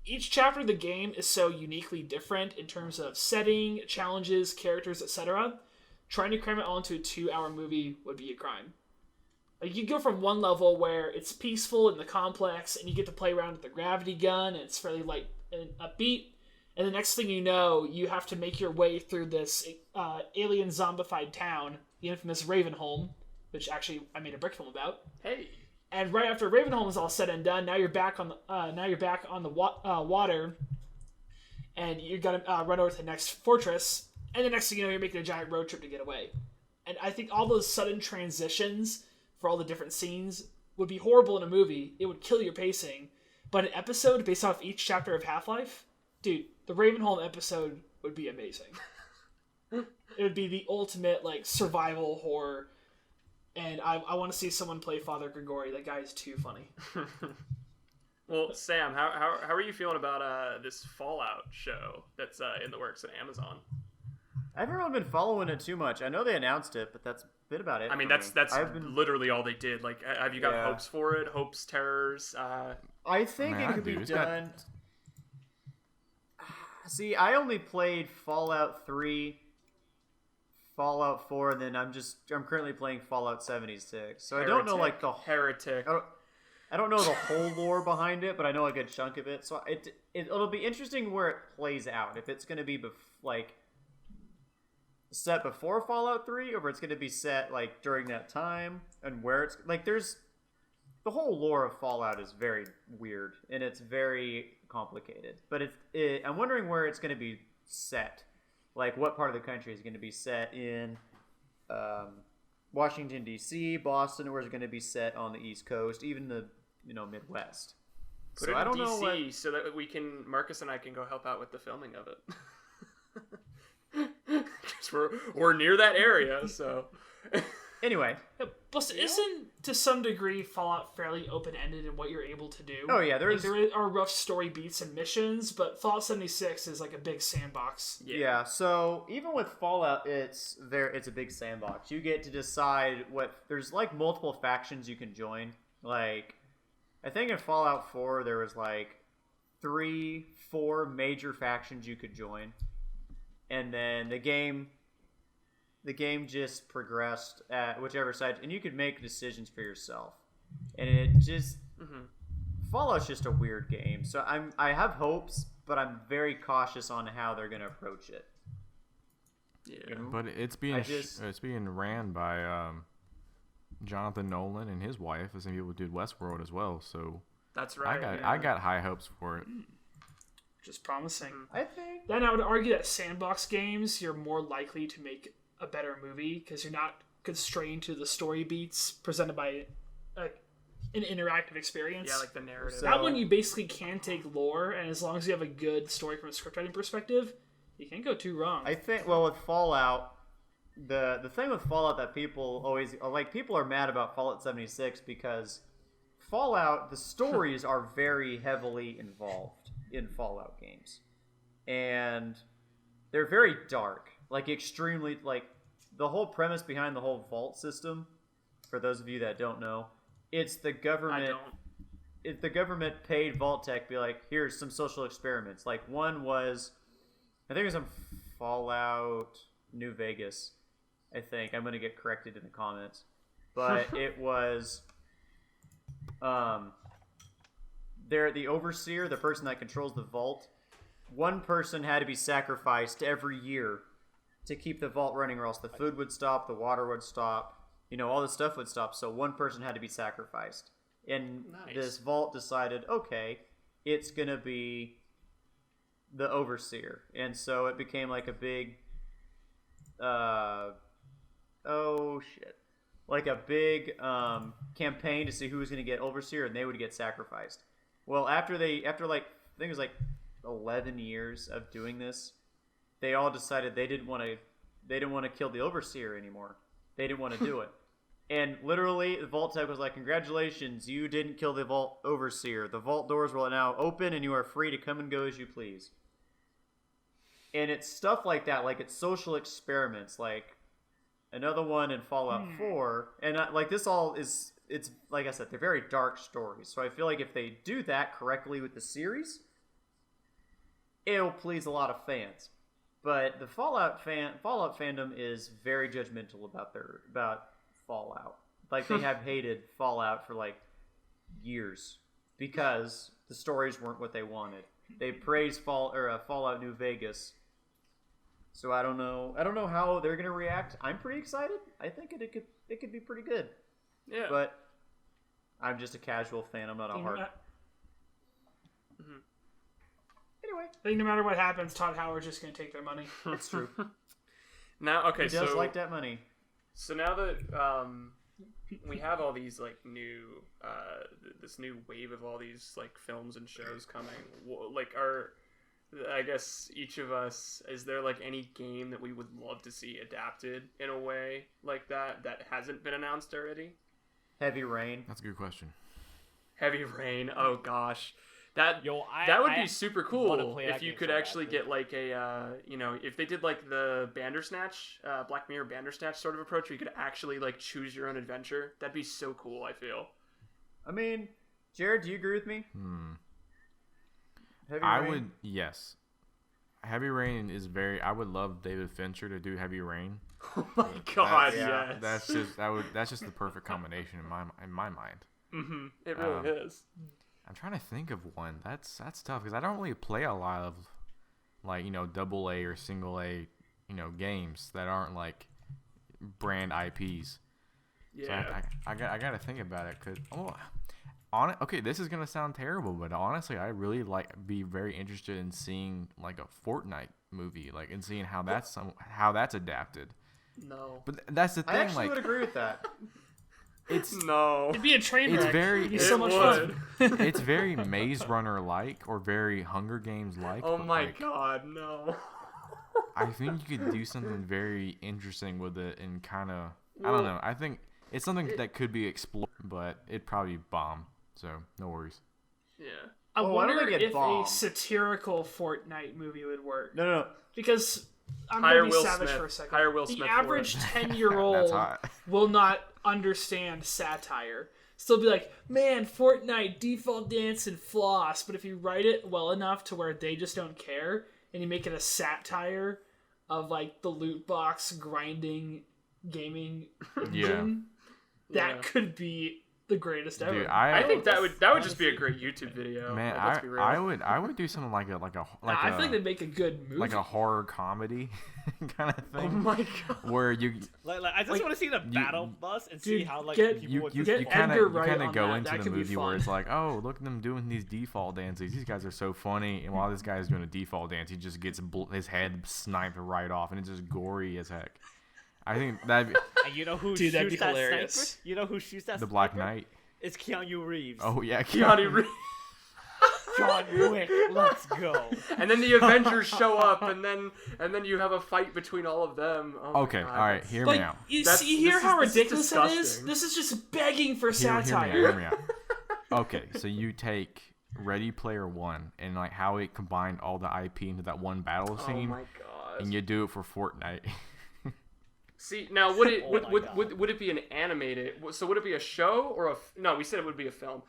Each chapter of the game is so uniquely different in terms of setting, challenges, characters, etc. Trying to cram it all into a 2-hour movie would be a crime. Like, you go from one level where it's peaceful in the complex, and you get to play around with the gravity gun, and it's fairly light and upbeat, and the next thing you know, you have to make your way through this alien zombified town, the infamous Ravenholm, which actually I made a brick film about. Hey. And right after Ravenholm is all said and done, now you're back on the water, and you got to run over to the next fortress. And the next thing you know, you're making a giant road trip to get away. And I think all those sudden transitions for all the different scenes would be horrible in a movie. It would kill your pacing. But an episode based off each chapter of Half-Life, dude, the Ravenholm episode would be amazing. It would be the ultimate like survival horror. And I want to see someone play Father Grigori. That guy is too funny. Well, Sam, how are you feeling about this Fallout show that's in the works at Amazon? I haven't really been following it too much. I know they announced it, but that's a bit about it. I mean, for that's me. literally all they did. Like, have you got hopes for it? Hopes, terrors? I think it could be done. See, I only played Fallout 3, Fallout 4, and then I'm currently playing Fallout 76. So I don't know like the Heretic. I don't know the whole lore behind it, but I know a good chunk of it. So it'll be interesting where it plays out. If it's going to be like set before Fallout 3, or if it's going to be set like during that time, and where it's like there's the whole lore of Fallout is very weird and it's very complicated. But I'm wondering where it's going to be set. Like what part of the country is going to be set in Washington D.C., Boston, or is it going to be set on the East Coast, even the Midwest? Put it in DC so that Marcus and I can go help out with the filming of it. Because we're near that area, so. Anyway. Yeah, plus, isn't to some degree Fallout fairly open-ended in what you're able to do? Oh yeah, there are rough story beats and missions, but Fallout 76 is like a big sandbox. Yeah. So even with Fallout, it's a big sandbox. You get to decide there's like multiple factions you can join. Like, I think in Fallout 4 there was like 3-4 major factions you could join. And then the game just progressed at whichever side, and you could make decisions for yourself. And it just Fallout's just a weird game. So I have hopes, but I'm very cautious on how they're gonna approach it. Yeah, but it's being ran by Jonathan Nolan and his wife, the same people who did Westworld as well. So that's right. I got high hopes for it. Just promising. I think. Then I would argue that sandbox games, you're more likely to make a better movie because you're not constrained to the story beats presented by a an interactive experience. Yeah, like the narrative. So- That one you basically can take lore, and as long as you have a good story from a script writing perspective, you can't go too wrong. I think, well, with Fallout, the thing with Fallout that people always like, people are mad about Fallout 76 because Fallout, the stories are very heavily involved in Fallout games, and they're very dark, like extremely, like the whole premise behind the whole vault system. For those of you that don't know, it's the government. I don't. If the government paid Vault Tech, be like, here's some social experiments. Like one was, I think it was on Fallout New Vegas. I think I'm gonna get corrected in the comments, but it was, the overseer, the person that controls the vault. One person had to be sacrificed every year to keep the vault running, or else the food would stop, the water would stop, all the stuff would stop. So one person had to be sacrificed. And Nice. this vault decided, okay, it's going to be the overseer. And so it became like a big, like a big campaign to see who was going to get overseer, and they would get sacrificed. Well, after like, I think it was like 11 years of doing this, they all decided they didn't want to kill the overseer anymore. They didn't want to do it. And literally, the Vault Tech was like, congratulations, you didn't kill the Vault Overseer. The Vault doors will now open, and you are free to come and go as you please. And it's stuff like that, like it's social experiments, like another one in Fallout 4. And like this all is, it's like I said, they're very dark stories. So I feel like if they do that correctly with the series, it'll please a lot of fans. But the Fallout fandom is very judgmental about Fallout. Like they have hated Fallout for like years because the stories weren't what they wanted. They praised Fallout New Vegas. So I don't know how they're gonna react. I'm pretty excited. I think it could be pretty good. Yeah. But I'm just a casual fan. I'm not a hard. Anyway, I think no matter what happens, Todd Howard's just going to take their money. it's true. Now, okay, He does so like that money. So now that we have all these like new, this new wave of all these like films and shows coming, I guess each of us, is there like any game that we would love to see adapted in a way like that hasn't been announced already? Heavy Rain. That's a good question. Heavy Rain. Oh gosh. That Yo, that would I be super wanna cool play if that you game could so actually badly. get like a if they did like the Bandersnatch, Black Mirror Bandersnatch sort of approach where you could actually like choose your own adventure. That'd be so cool, I feel. I mean, Jared, do you agree with me? Heavy I Rain? would, yes. Heavy Rain is I would love David Fincher to do Heavy Rain. Oh my god, yeah. yes. That's just the perfect combination in my mind. Mm-hmm. It really is. I'm trying to think of one. That's tough because I don't really play a lot of like double A or single A games that aren't like brand IPs. Yeah. So I gotta think about it because okay, this is gonna sound terrible, but honestly, I really be very interested in seeing like a Fortnite movie, like and seeing how that's adapted. No. But that's the thing, I actually like would agree with that. it's No. It'd be a train It's wreck. very- It'd be it so much fun. it's very Maze Runner like or very Hunger Games like. Oh but, my like, god, no. I think you could do something very interesting with it and kind of I don't know. I think it's something that could be explored, but it'd probably bomb. So no worries. Yeah. I Oh, why don't wonder they get if bombed? a satirical Fortnite movie would work. No. Because I'm Hire going to be Will savage Smith. for a second. Hire Will the Smith for average it. 10-year-old That's hot. will not understand satire. Still be like, man, Fortnite, default dance, and floss. But if you write it well enough to where they just don't care, and you make it a satire of like the loot box grinding gaming engine, Yeah. that could be the greatest ever. Dude, I think that would just be a honestly- great YouTube video. Man, Like, let's be real. I would do something like I feel like they'd make a good movie. like a horror comedy kind of Oh thing my god. where you Like I just want to see the battle bus and see dude, how like get- people would you get kind Edgar of Wright on go that. into That the could be movie where fun. it's like, oh, look at them doing these default dances. These guys are so funny, and while this guy's doing a default dance, he just gets his head sniped right off, and it's just gory as heck. I think that And you know who Dude, that'd shoots be that hilarious. sniper? You know who shoots that the Black sniper? Knight. It's Keanu Reeves. Oh yeah, Keanu Reeves. John Wick, let's go. And then the Avengers show up, and then you have a fight between all of them. Oh my Okay, God, all right, hear me out. You That's- see here this how is ridiculous that is? disgusting. This is just begging for Hear me out, satire. hear me out. Okay, so you take Ready Player One and like how it combined all the IP into that one battle Oh scene, my God. and you do it for Fortnite. See, now would it Oh would, my would, God. would it be an animated? So would it be a show or a? No, we said it would be a film.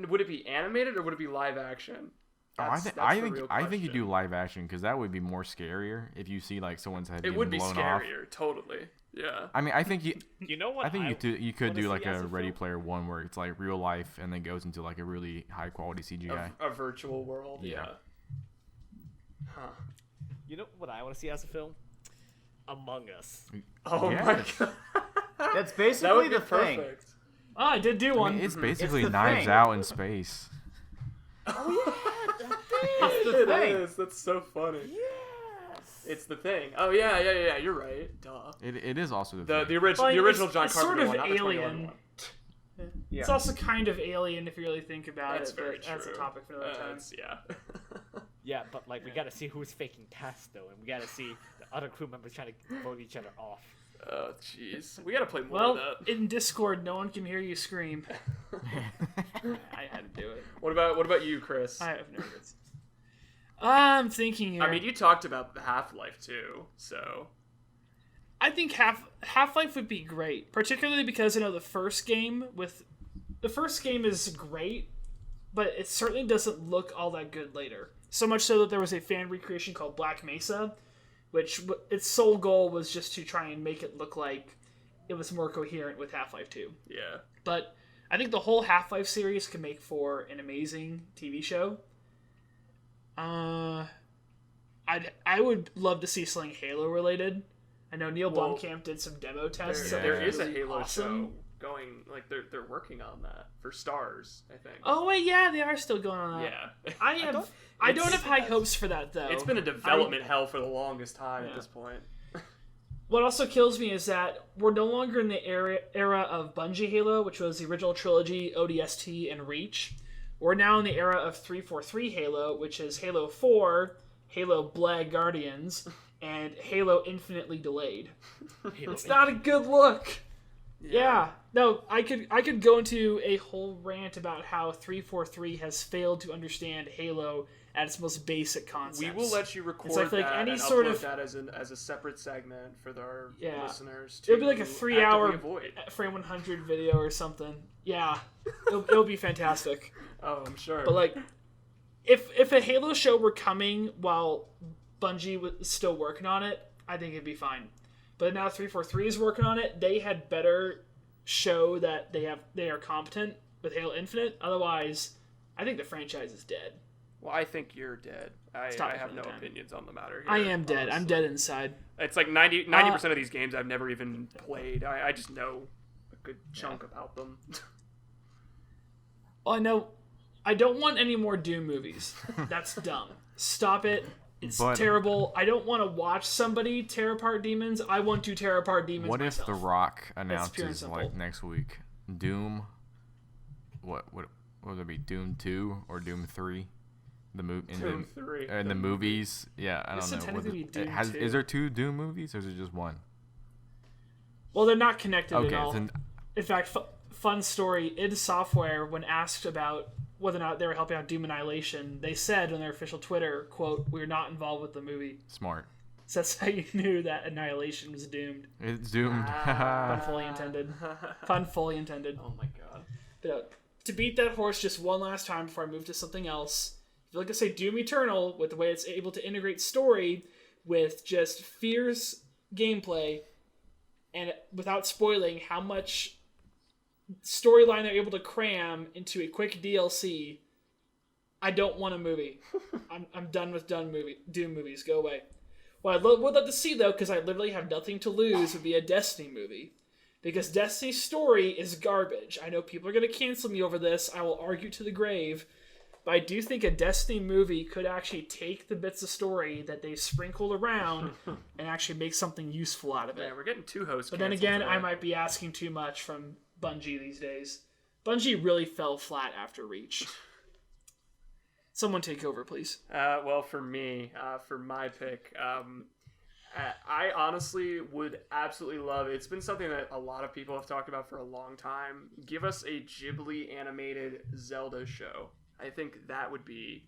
Would it be animated or would it be live action? I That's the think real you question. do live action because that would be more scarier if you see like someone's head It getting would be blown off. scarier, totally. Yeah. I mean, I think you. You know what? I think you could wanna do see like as a a Ready film? Player One where it's like real life and then goes into like a really high quality CGI. A virtual world. Yeah. Huh. You know what I want to see as a film? Among Us. Oh Yes. my God. That's That basically would be the thing. perfect. Oh, I did do I one. mean, it's basically the Knives thing. Out in space. It thing. is. That's so funny. Yes. It's the thing. Oh yeah. You're right. Duh. It is also the The thing. original Like, the original it's- John it's Carpenter sort of one, not the 2011 Alien. one. Yeah. It's also kind of alien if you really think about That's it, very but true. that's a topic for another time. It's- yeah. Yeah, but like we gotta see who's faking tests though, and we gotta see the other crew members trying to vote each other off. Oh jeez. We gotta play more Well, of in Discord, no one can hear you scream. I had to do it. that. What about you, Chris? I have no words. I'm thinking here. I mean, you talked about the Half-Life too, so I think Half-Life would be great, particularly because I know the first game is great, but it certainly doesn't look all that good later. So much so that there was a fan recreation called Black Mesa, which its sole goal was just to try and make it look like it was more coherent with Half-Life 2. yeah. But I think the whole Half-Life series can make for an amazing TV show. I would love to see something Halo related. I know Neil Well, Blomkamp did some demo tests. There, that there were is a really Halo awesome. show going. Like they're working on that for Stars, I think. Oh wait, yeah, they are still going on that. yeah. I don't have high it's- hopes for that though. It's been a development hell for the longest time at this point. What also kills me is that we're no longer in the era of Bungie Halo, which was the original trilogy, ODST, and Reach. We're now in the era of 343 Halo, which is Halo 4, Halo Black Guardians, and Halo Infinitely Delayed. It's not a good look. Yeah. No, I could go into a whole rant about how 343 has failed to understand Halo at its most basic concepts. We will let you record like that any and sort upload of- that as a separate segment for our Yeah. listeners to It'll be like a 3-hour actively avoid. Frame100 video or something. Yeah, it'll be fantastic. Oh, I'm sure. But like, if a Halo show were coming while Bungie was still working on it, I think it'd be fine. But now 343 is working on it. They had better show that they are competent with Halo Infinite. Otherwise, I think the franchise is dead. Well, I think you're dead. I topic have for no another time. opinions on the matter here. I am dead. I'm honestly. dead inside. It's like 90% of these games I've never even played. I just know a good chunk about them. Well, I know. I don't want any more Doom movies. That's dumb. Stop it. It's But- terrible. I don't want to watch somebody tear apart demons. I want to tear apart demons What if myself. The Rock pure and announces simple. like next week Doom? What would it be? Doom 2 or Doom 3? The Doom 3. in the movies. Yeah, I This don't would know. technically be Doom 2. Is there 2 Doom movies or is it just one? Well, they're not connected Okay, at all. then In fact, fun story. id Software, when asked about whether or not they were helping out Doom Annihilation, they said on their official Twitter, quote, "We're not involved with the movie." smart. So that's how you knew that Annihilation was doomed. It's doomed. Pun fully intended. Pun fully intended. Oh my god. But, to beat that horse just one last time before I move to something else, if you like to say Doom Eternal, with the way it's able to integrate story with just fierce gameplay, and without spoiling how much storyline they're able to cram into a quick DLC, I don't want a movie. I'm done with Doom movies. Go away. What I would love to see, though, because I literally have nothing to lose, would be a Destiny movie. Because Destiny's story is garbage. I know people are going to cancel me over this. I will argue to the grave. But I do think a Destiny movie could actually take the bits of story that they sprinkled around and actually make something useful out of it. Yeah, we're getting 2 hosts. But then canceled again, today. I might be asking too much from Bungie these days. Bungie really fell flat after Reach. Someone take over, please. Well, for me, for my pick, I honestly would absolutely love it. It's been something that a lot of people have talked about for a long time. Give us a Ghibli animated Zelda show. I think that would be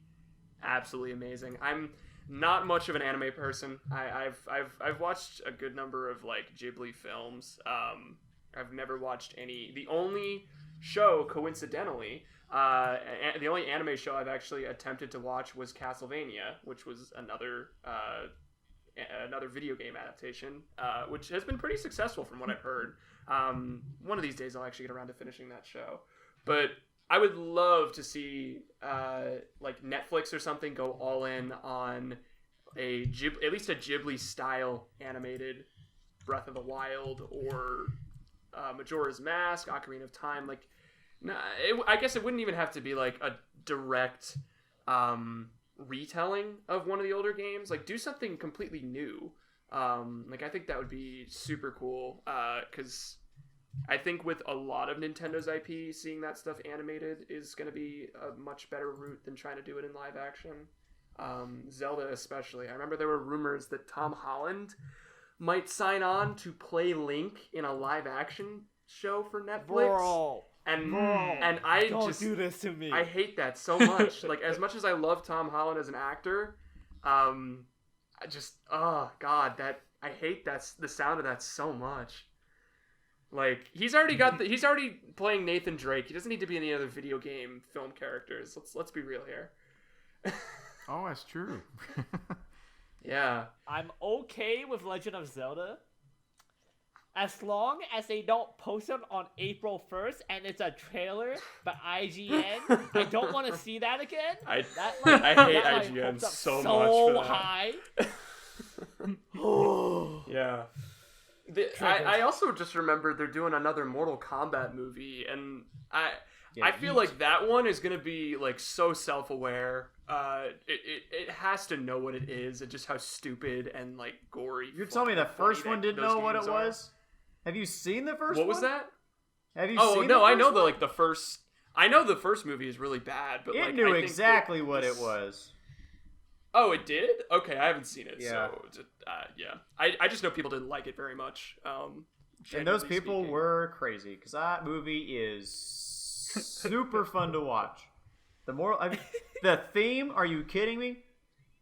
absolutely amazing. I'm not much of an anime person. I've watched a good number of like Ghibli films. I've never watched any. The only show, coincidentally, the only anime show I've actually attempted to watch was Castlevania, which was another video game adaptation, which has been pretty successful from what I've heard. One of these days I'll actually get around to finishing that show. But I would love to see like Netflix or something go all in on at least a Ghibli style animated Breath of the Wild or Majora's Mask, Ocarina of Time. Like, I guess it wouldn't even have to be like a direct retelling of one of the older games. Like, do something completely new. Like, I think that would be super cool, because I think with a lot of Nintendo's IP, seeing that stuff animated is going to be a much better route than trying to do it in live action. Zelda especially. I remember there were rumors that Tom Holland might sign on to play Link in a live action show for Netflix. Bro. And I Don't just do this to me. I hate that so much. Like, as much as I love Tom Holland as an actor, I just, oh god, that I hate the sound of that so much. Like, he's already playing Nathan Drake. He doesn't need to be any other video game film characters. Let's be real here. Oh, that's true. Yeah. I'm okay with Legend of Zelda as long as they don't post it on April 1st and it's a trailer by IGN. I don't want to see that again. I hate that, IGN hopes up so much for that. high. Yeah. I also just remember they're doing another Mortal Kombat movie, and I feel like that one is gonna be like so self-aware. It has to know what it is and just how stupid and like gory. You're telling me the first one didn't know what it was? Have you seen the first one? What was that? Have you Oh seen no, the I first know one? the first. I know the first movie is really bad, but It like, knew I think exactly what it was. Oh, it did? Okay, I haven't seen it. Yeah. So yeah, I just know people didn't like it very much. And those people were crazy, because that movie is super fun to watch. The theme, are you kidding me?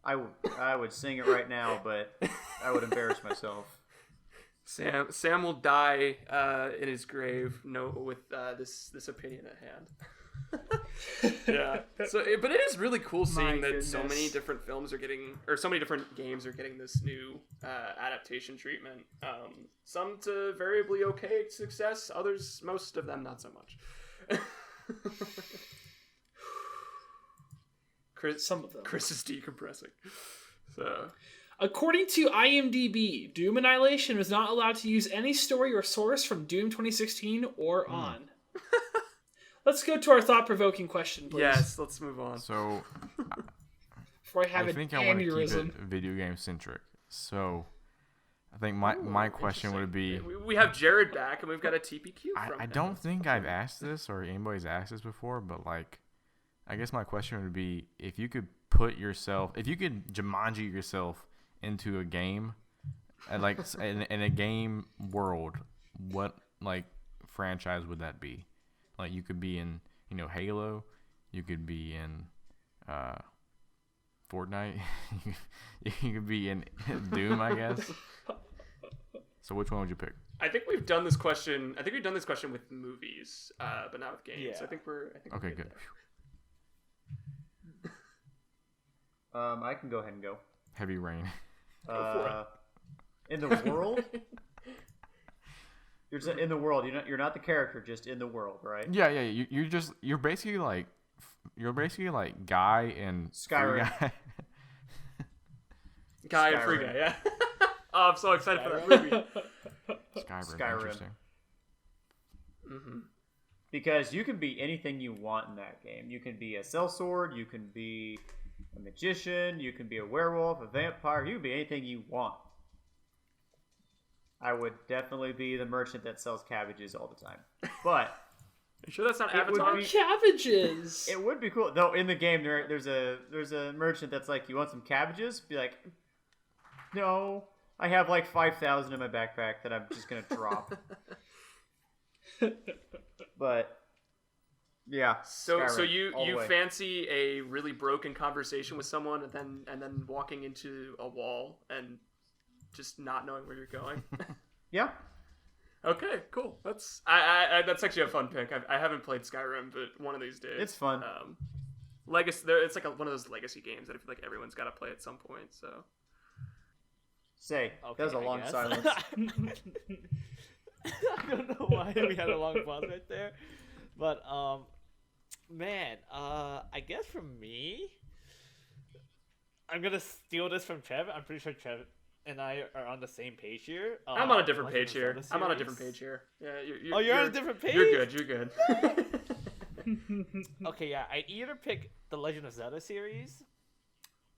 I would sing it right now, but I would embarrass myself. Sam will die in his grave with this opinion at hand. Yeah. But it is really cool seeing that so many different films are getting, or so many different games are getting this new adaptation treatment. Some to variably okay success, others, most of them, not so much. Some of them. Chris is decompressing. So, according to IMDb, Doom Annihilation was not allowed to use any story or source from Doom 2016 or on. Let's go to our thought-provoking question, please. Yes, let's move on. So, Before I have an think I want to keep aneurysm. it video game centric. So, I think my question would be... We have Jared back, and we've got a TPQ from I him. don't think I've asked this or anybody's asked this before, but like, I guess my question would be, if you could Jumanji yourself into a game, and like in a game world, what like franchise would that be? Like, you could be in, Halo, you could be in Fortnite, you could be in Doom, I guess. So which one would you pick? I think we've done this question with movies, but not with games. Yeah. I think we're Okay, good. I can go ahead and go. Heavy rain. In the world? You're in the world. You're not the character, just in the world, right? Yeah. You're basically like Guy and Skyrim. Guy and Free Guy, yeah. Oh, I'm so excited for that movie. Skyrim. Interesting. Mm-hmm. Because you can be anything you want in that game. You can be a sellsword, you can be a magician, you can be a werewolf, a vampire, you can be anything you want. I would definitely be the merchant that sells cabbages all the time. But You sure that's not It would Avatar? be- Cabbages. It would be cool though. In the game, there's a merchant that's like, "You want some cabbages?" Be like, "No, I have like 5,000 in my backpack that I'm just gonna drop." But yeah. So Skyrim, you all the way. fancy a really broken conversation with someone and then walking into a wall and just not knowing where you're going. Yeah. Okay, cool. That's that's actually a fun pick. I haven't played Skyrim, but one of these days It's fun. Legacy. It's like one of those legacy games that I feel like everyone's got to play at some point. So Say, Okay, that was a I long guess. silence. I don't know why we had a long pause right there, but man, I guess for me, I'm gonna steal this from Trevor. I'm pretty sure Trevor and I are on the same page here. I'm on a different Legend page of here. Zelda I'm on a series. different page here. Yeah, You're on a different page? You're good. You're good. Okay, yeah, I'd either pick the Legend of Zelda series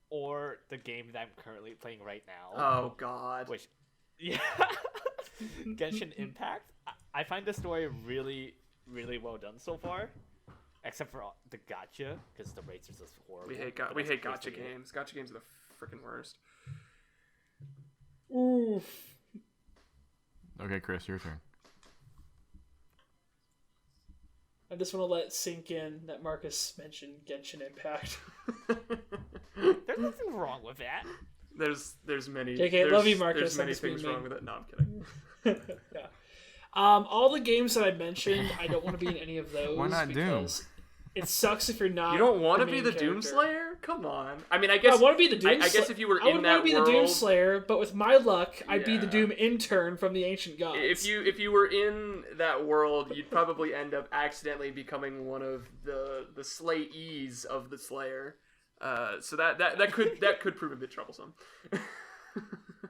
or the game that I'm currently playing right now. Oh God. Which, yeah, Genshin Impact. I find the story really, really well done so far, except for the gacha, because the rates are just horrible. We hate But we that's hate just gotcha the game. games. Gotcha games are the freaking worst. Oof. Okay, Chris, your turn. I just want to let it sink in that Marcus mentioned Genshin Impact. There's nothing wrong with that. There's many. JK, there's, love you, Marcus. There's I'm many just being things wrong mean. with it. No, I'm kidding. Yeah. All the games that I mentioned, I don't want to be in any of those. Why not Doom? because It sucks if you're not. You don't want to the be main the character. Doomslayer? Come on. I mean, I I guess want to be the Doom. I guess if you were I in would that want to be world, the Doomslayer, but with my luck, I'd be the Yeah. Doom intern from the ancient gods. if you were in that world, you'd probably end up accidentally becoming one of the slayees of the Slayer. So that could prove a bit troublesome.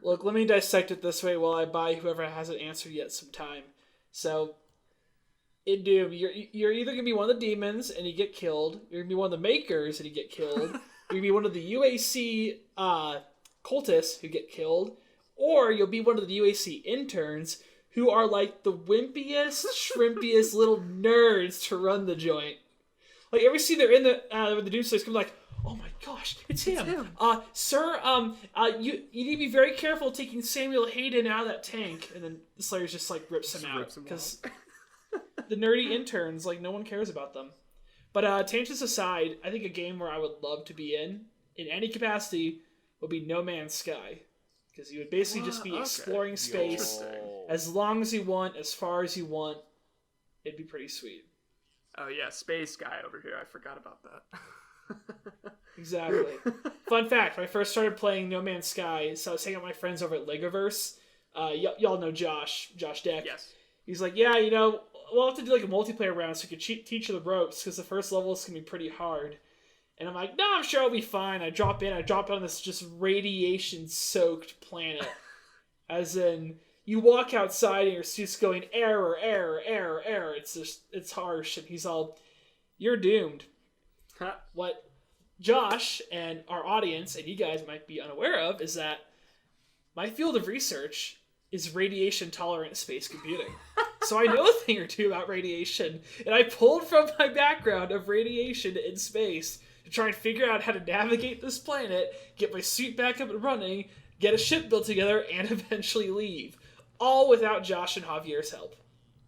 Look, let me dissect it this way while I buy whoever hasn't answered yet some time. So, in Doom, you're either gonna be one of the demons and you get killed. You're gonna be one of the makers and you get killed. You're gonna be one of the UAC cultists who get killed, or you'll be one of the UAC interns who are like the wimpiest, shrimpiest little nerds to run the joint. Like every scene they're in the Doomslayer's gonna be like, "Oh my gosh, it's him. Sir, you need to be very careful taking Samuel Hayden out of that tank." And then the Slayer just like rips him out because the nerdy interns, like, no one cares about them. But tangents aside, I think a game where I would love to be in any capacity would be No Man's Sky, because you would basically just be exploring space as long as you want, as far as you want. It'd be pretty sweet. Oh yeah, space guy over here. I forgot about that. Exactly. Fun fact, when I first started playing No Man's Sky, so I was hanging out with my friends over at Legoverse. Y'all know Josh Deck. Yes. He's like, yeah, we'll have to do like a multiplayer round so we could teach you the ropes, because the first level is going to be pretty hard. And I'm like, no, I'm sure I'll be fine. I drop on this just radiation-soaked planet. As in, you walk outside and your suit's going, error, error, error, error. It's harsh. And he's all, you're doomed. What Josh and our audience, and you guys might be unaware of, is that my field of research is radiation-tolerant space computing. So I know a thing or two about radiation, and I pulled from my background of radiation in space to try and figure out how to navigate this planet, get my suit back up and running, get a ship built together, and eventually leave. All without Josh and Javier's help.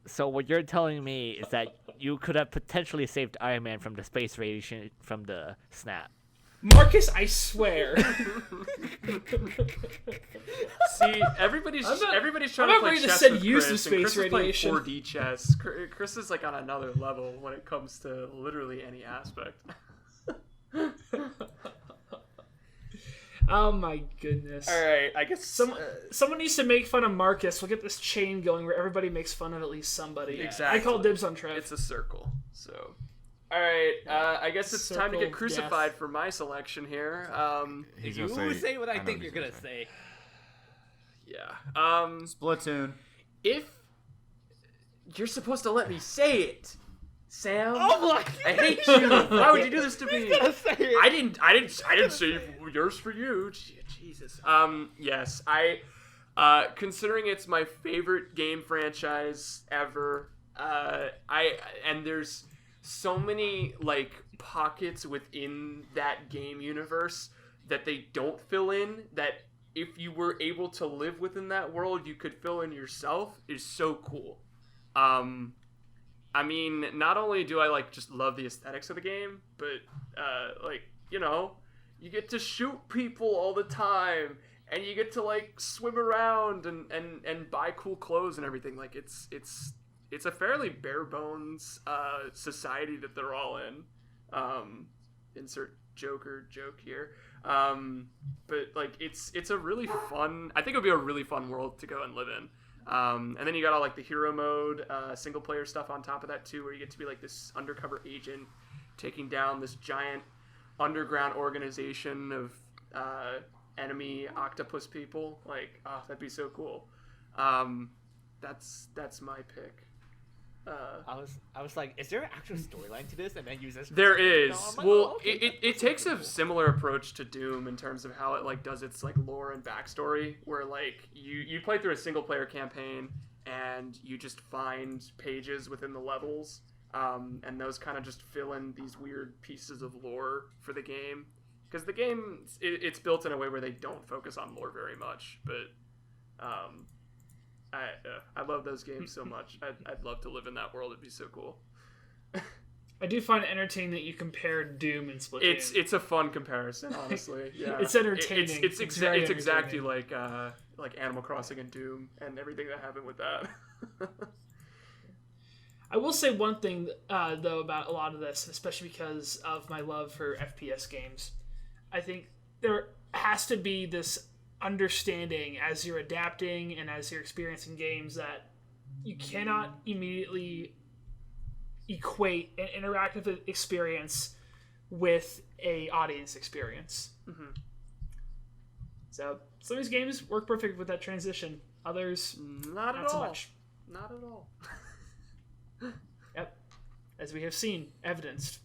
So what you're telling me is that you could have potentially saved Iron Man from the space radiation from the snap. Marcus, I swear. See, everybody's trying I'm to not play ready to chess send with you Chris, some and space Chris is playing radiation. 4D chess. Chris is like on another level when it comes to literally any aspect. Oh my goodness. All right, I guess Someone needs to make fun of Marcus. We'll get this chain going where everybody makes fun of at least somebody. Exactly. I call dibs on Trev. it's a circle. So, all right, I guess it's time to Circle get of crucified death. for my selection here. He's You gonna say what I know think what you're he's gonna say. Yeah. Splatoon. If you're supposed to let me say it, Sam. Oh my! I hate you. Why would you do this to me? Say it. I didn't say yours for you. Jesus. Yes. Considering it's my favorite game franchise ever, and there's so many like pockets within that game universe that they don't fill in, that if you were able to live within that world you could fill in yourself, is so cool. I mean, not only do I like just love the aesthetics of the game, but like, you know, you get to shoot people all the time, and you get to like swim around and buy cool clothes and everything. Like it's a fairly bare bones society that they're all in. Insert Joker joke here. But like it's a really fun, I think it would be a really fun world to go and live in. And then you got all like the hero mode, single player stuff on top of that too, where you get to be like this undercover agent taking down this giant underground organization of enemy octopus people. Like, oh, that'd be so cool. That's my pick. I was like, is there an actual storyline to this? And then use this. There is. No, I'm like, Well, oh, okay, it takes a similar approach to Doom in terms of how it like does its like lore and backstory, where like you play through a single player campaign and you just find pages within the levels, and those kind of just fill in these weird pieces of lore for the game, because the game it's built in a way where they don't focus on lore very much, but I love those games so much. I'd love to live in that world. It'd be so cool. I do find it entertaining that you compare Doom and Splatoon. It's a fun comparison, honestly. Yeah, it's entertaining. It's very exactly entertaining. like Animal Crossing and Doom and everything that happened with that. I will say one thing though about a lot of this, especially because of my love for FPS games. I think there has to be this understanding as you're adapting and as you're experiencing games that you cannot immediately equate an interactive experience with a audience experience. Mm-hmm. So some of these games work perfect with that transition. Others, not so much. Not at all. Yep, as we have seen, evidenced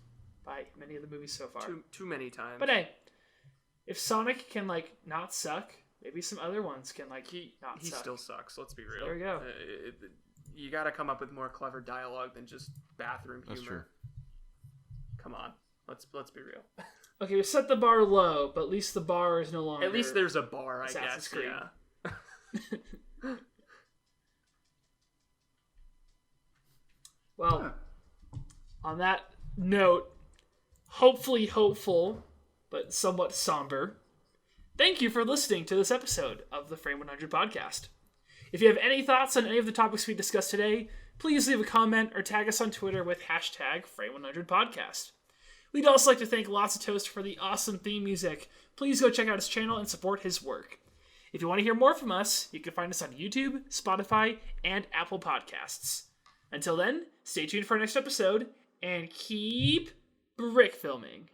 by many of the movies so far. Too many times. But hey, if Sonic can like not suck, maybe some other ones can like not he suck. still sucks. Let's be real. There we go. You got to come up with more clever dialogue than just bathroom humor. That's true. Come on, let's be real. Okay, we set the bar low, but at least the bar is no longer. At least there's a bar, I Assassin's guess. Creed. Yeah. Well, on that note, hopefully hopeful, but somewhat somber, thank you for listening to this episode of the Frame100 podcast. If you have any thoughts on any of the topics we discussed today, please leave a comment or tag us on Twitter with hashtag Frame100podcast. We'd also like to thank Lots of Toast for the awesome theme music. Please go check out his channel and support his work. If you want to hear more from us, you can find us on YouTube, Spotify, and Apple Podcasts. Until then, stay tuned for our next episode, and keep brick filming.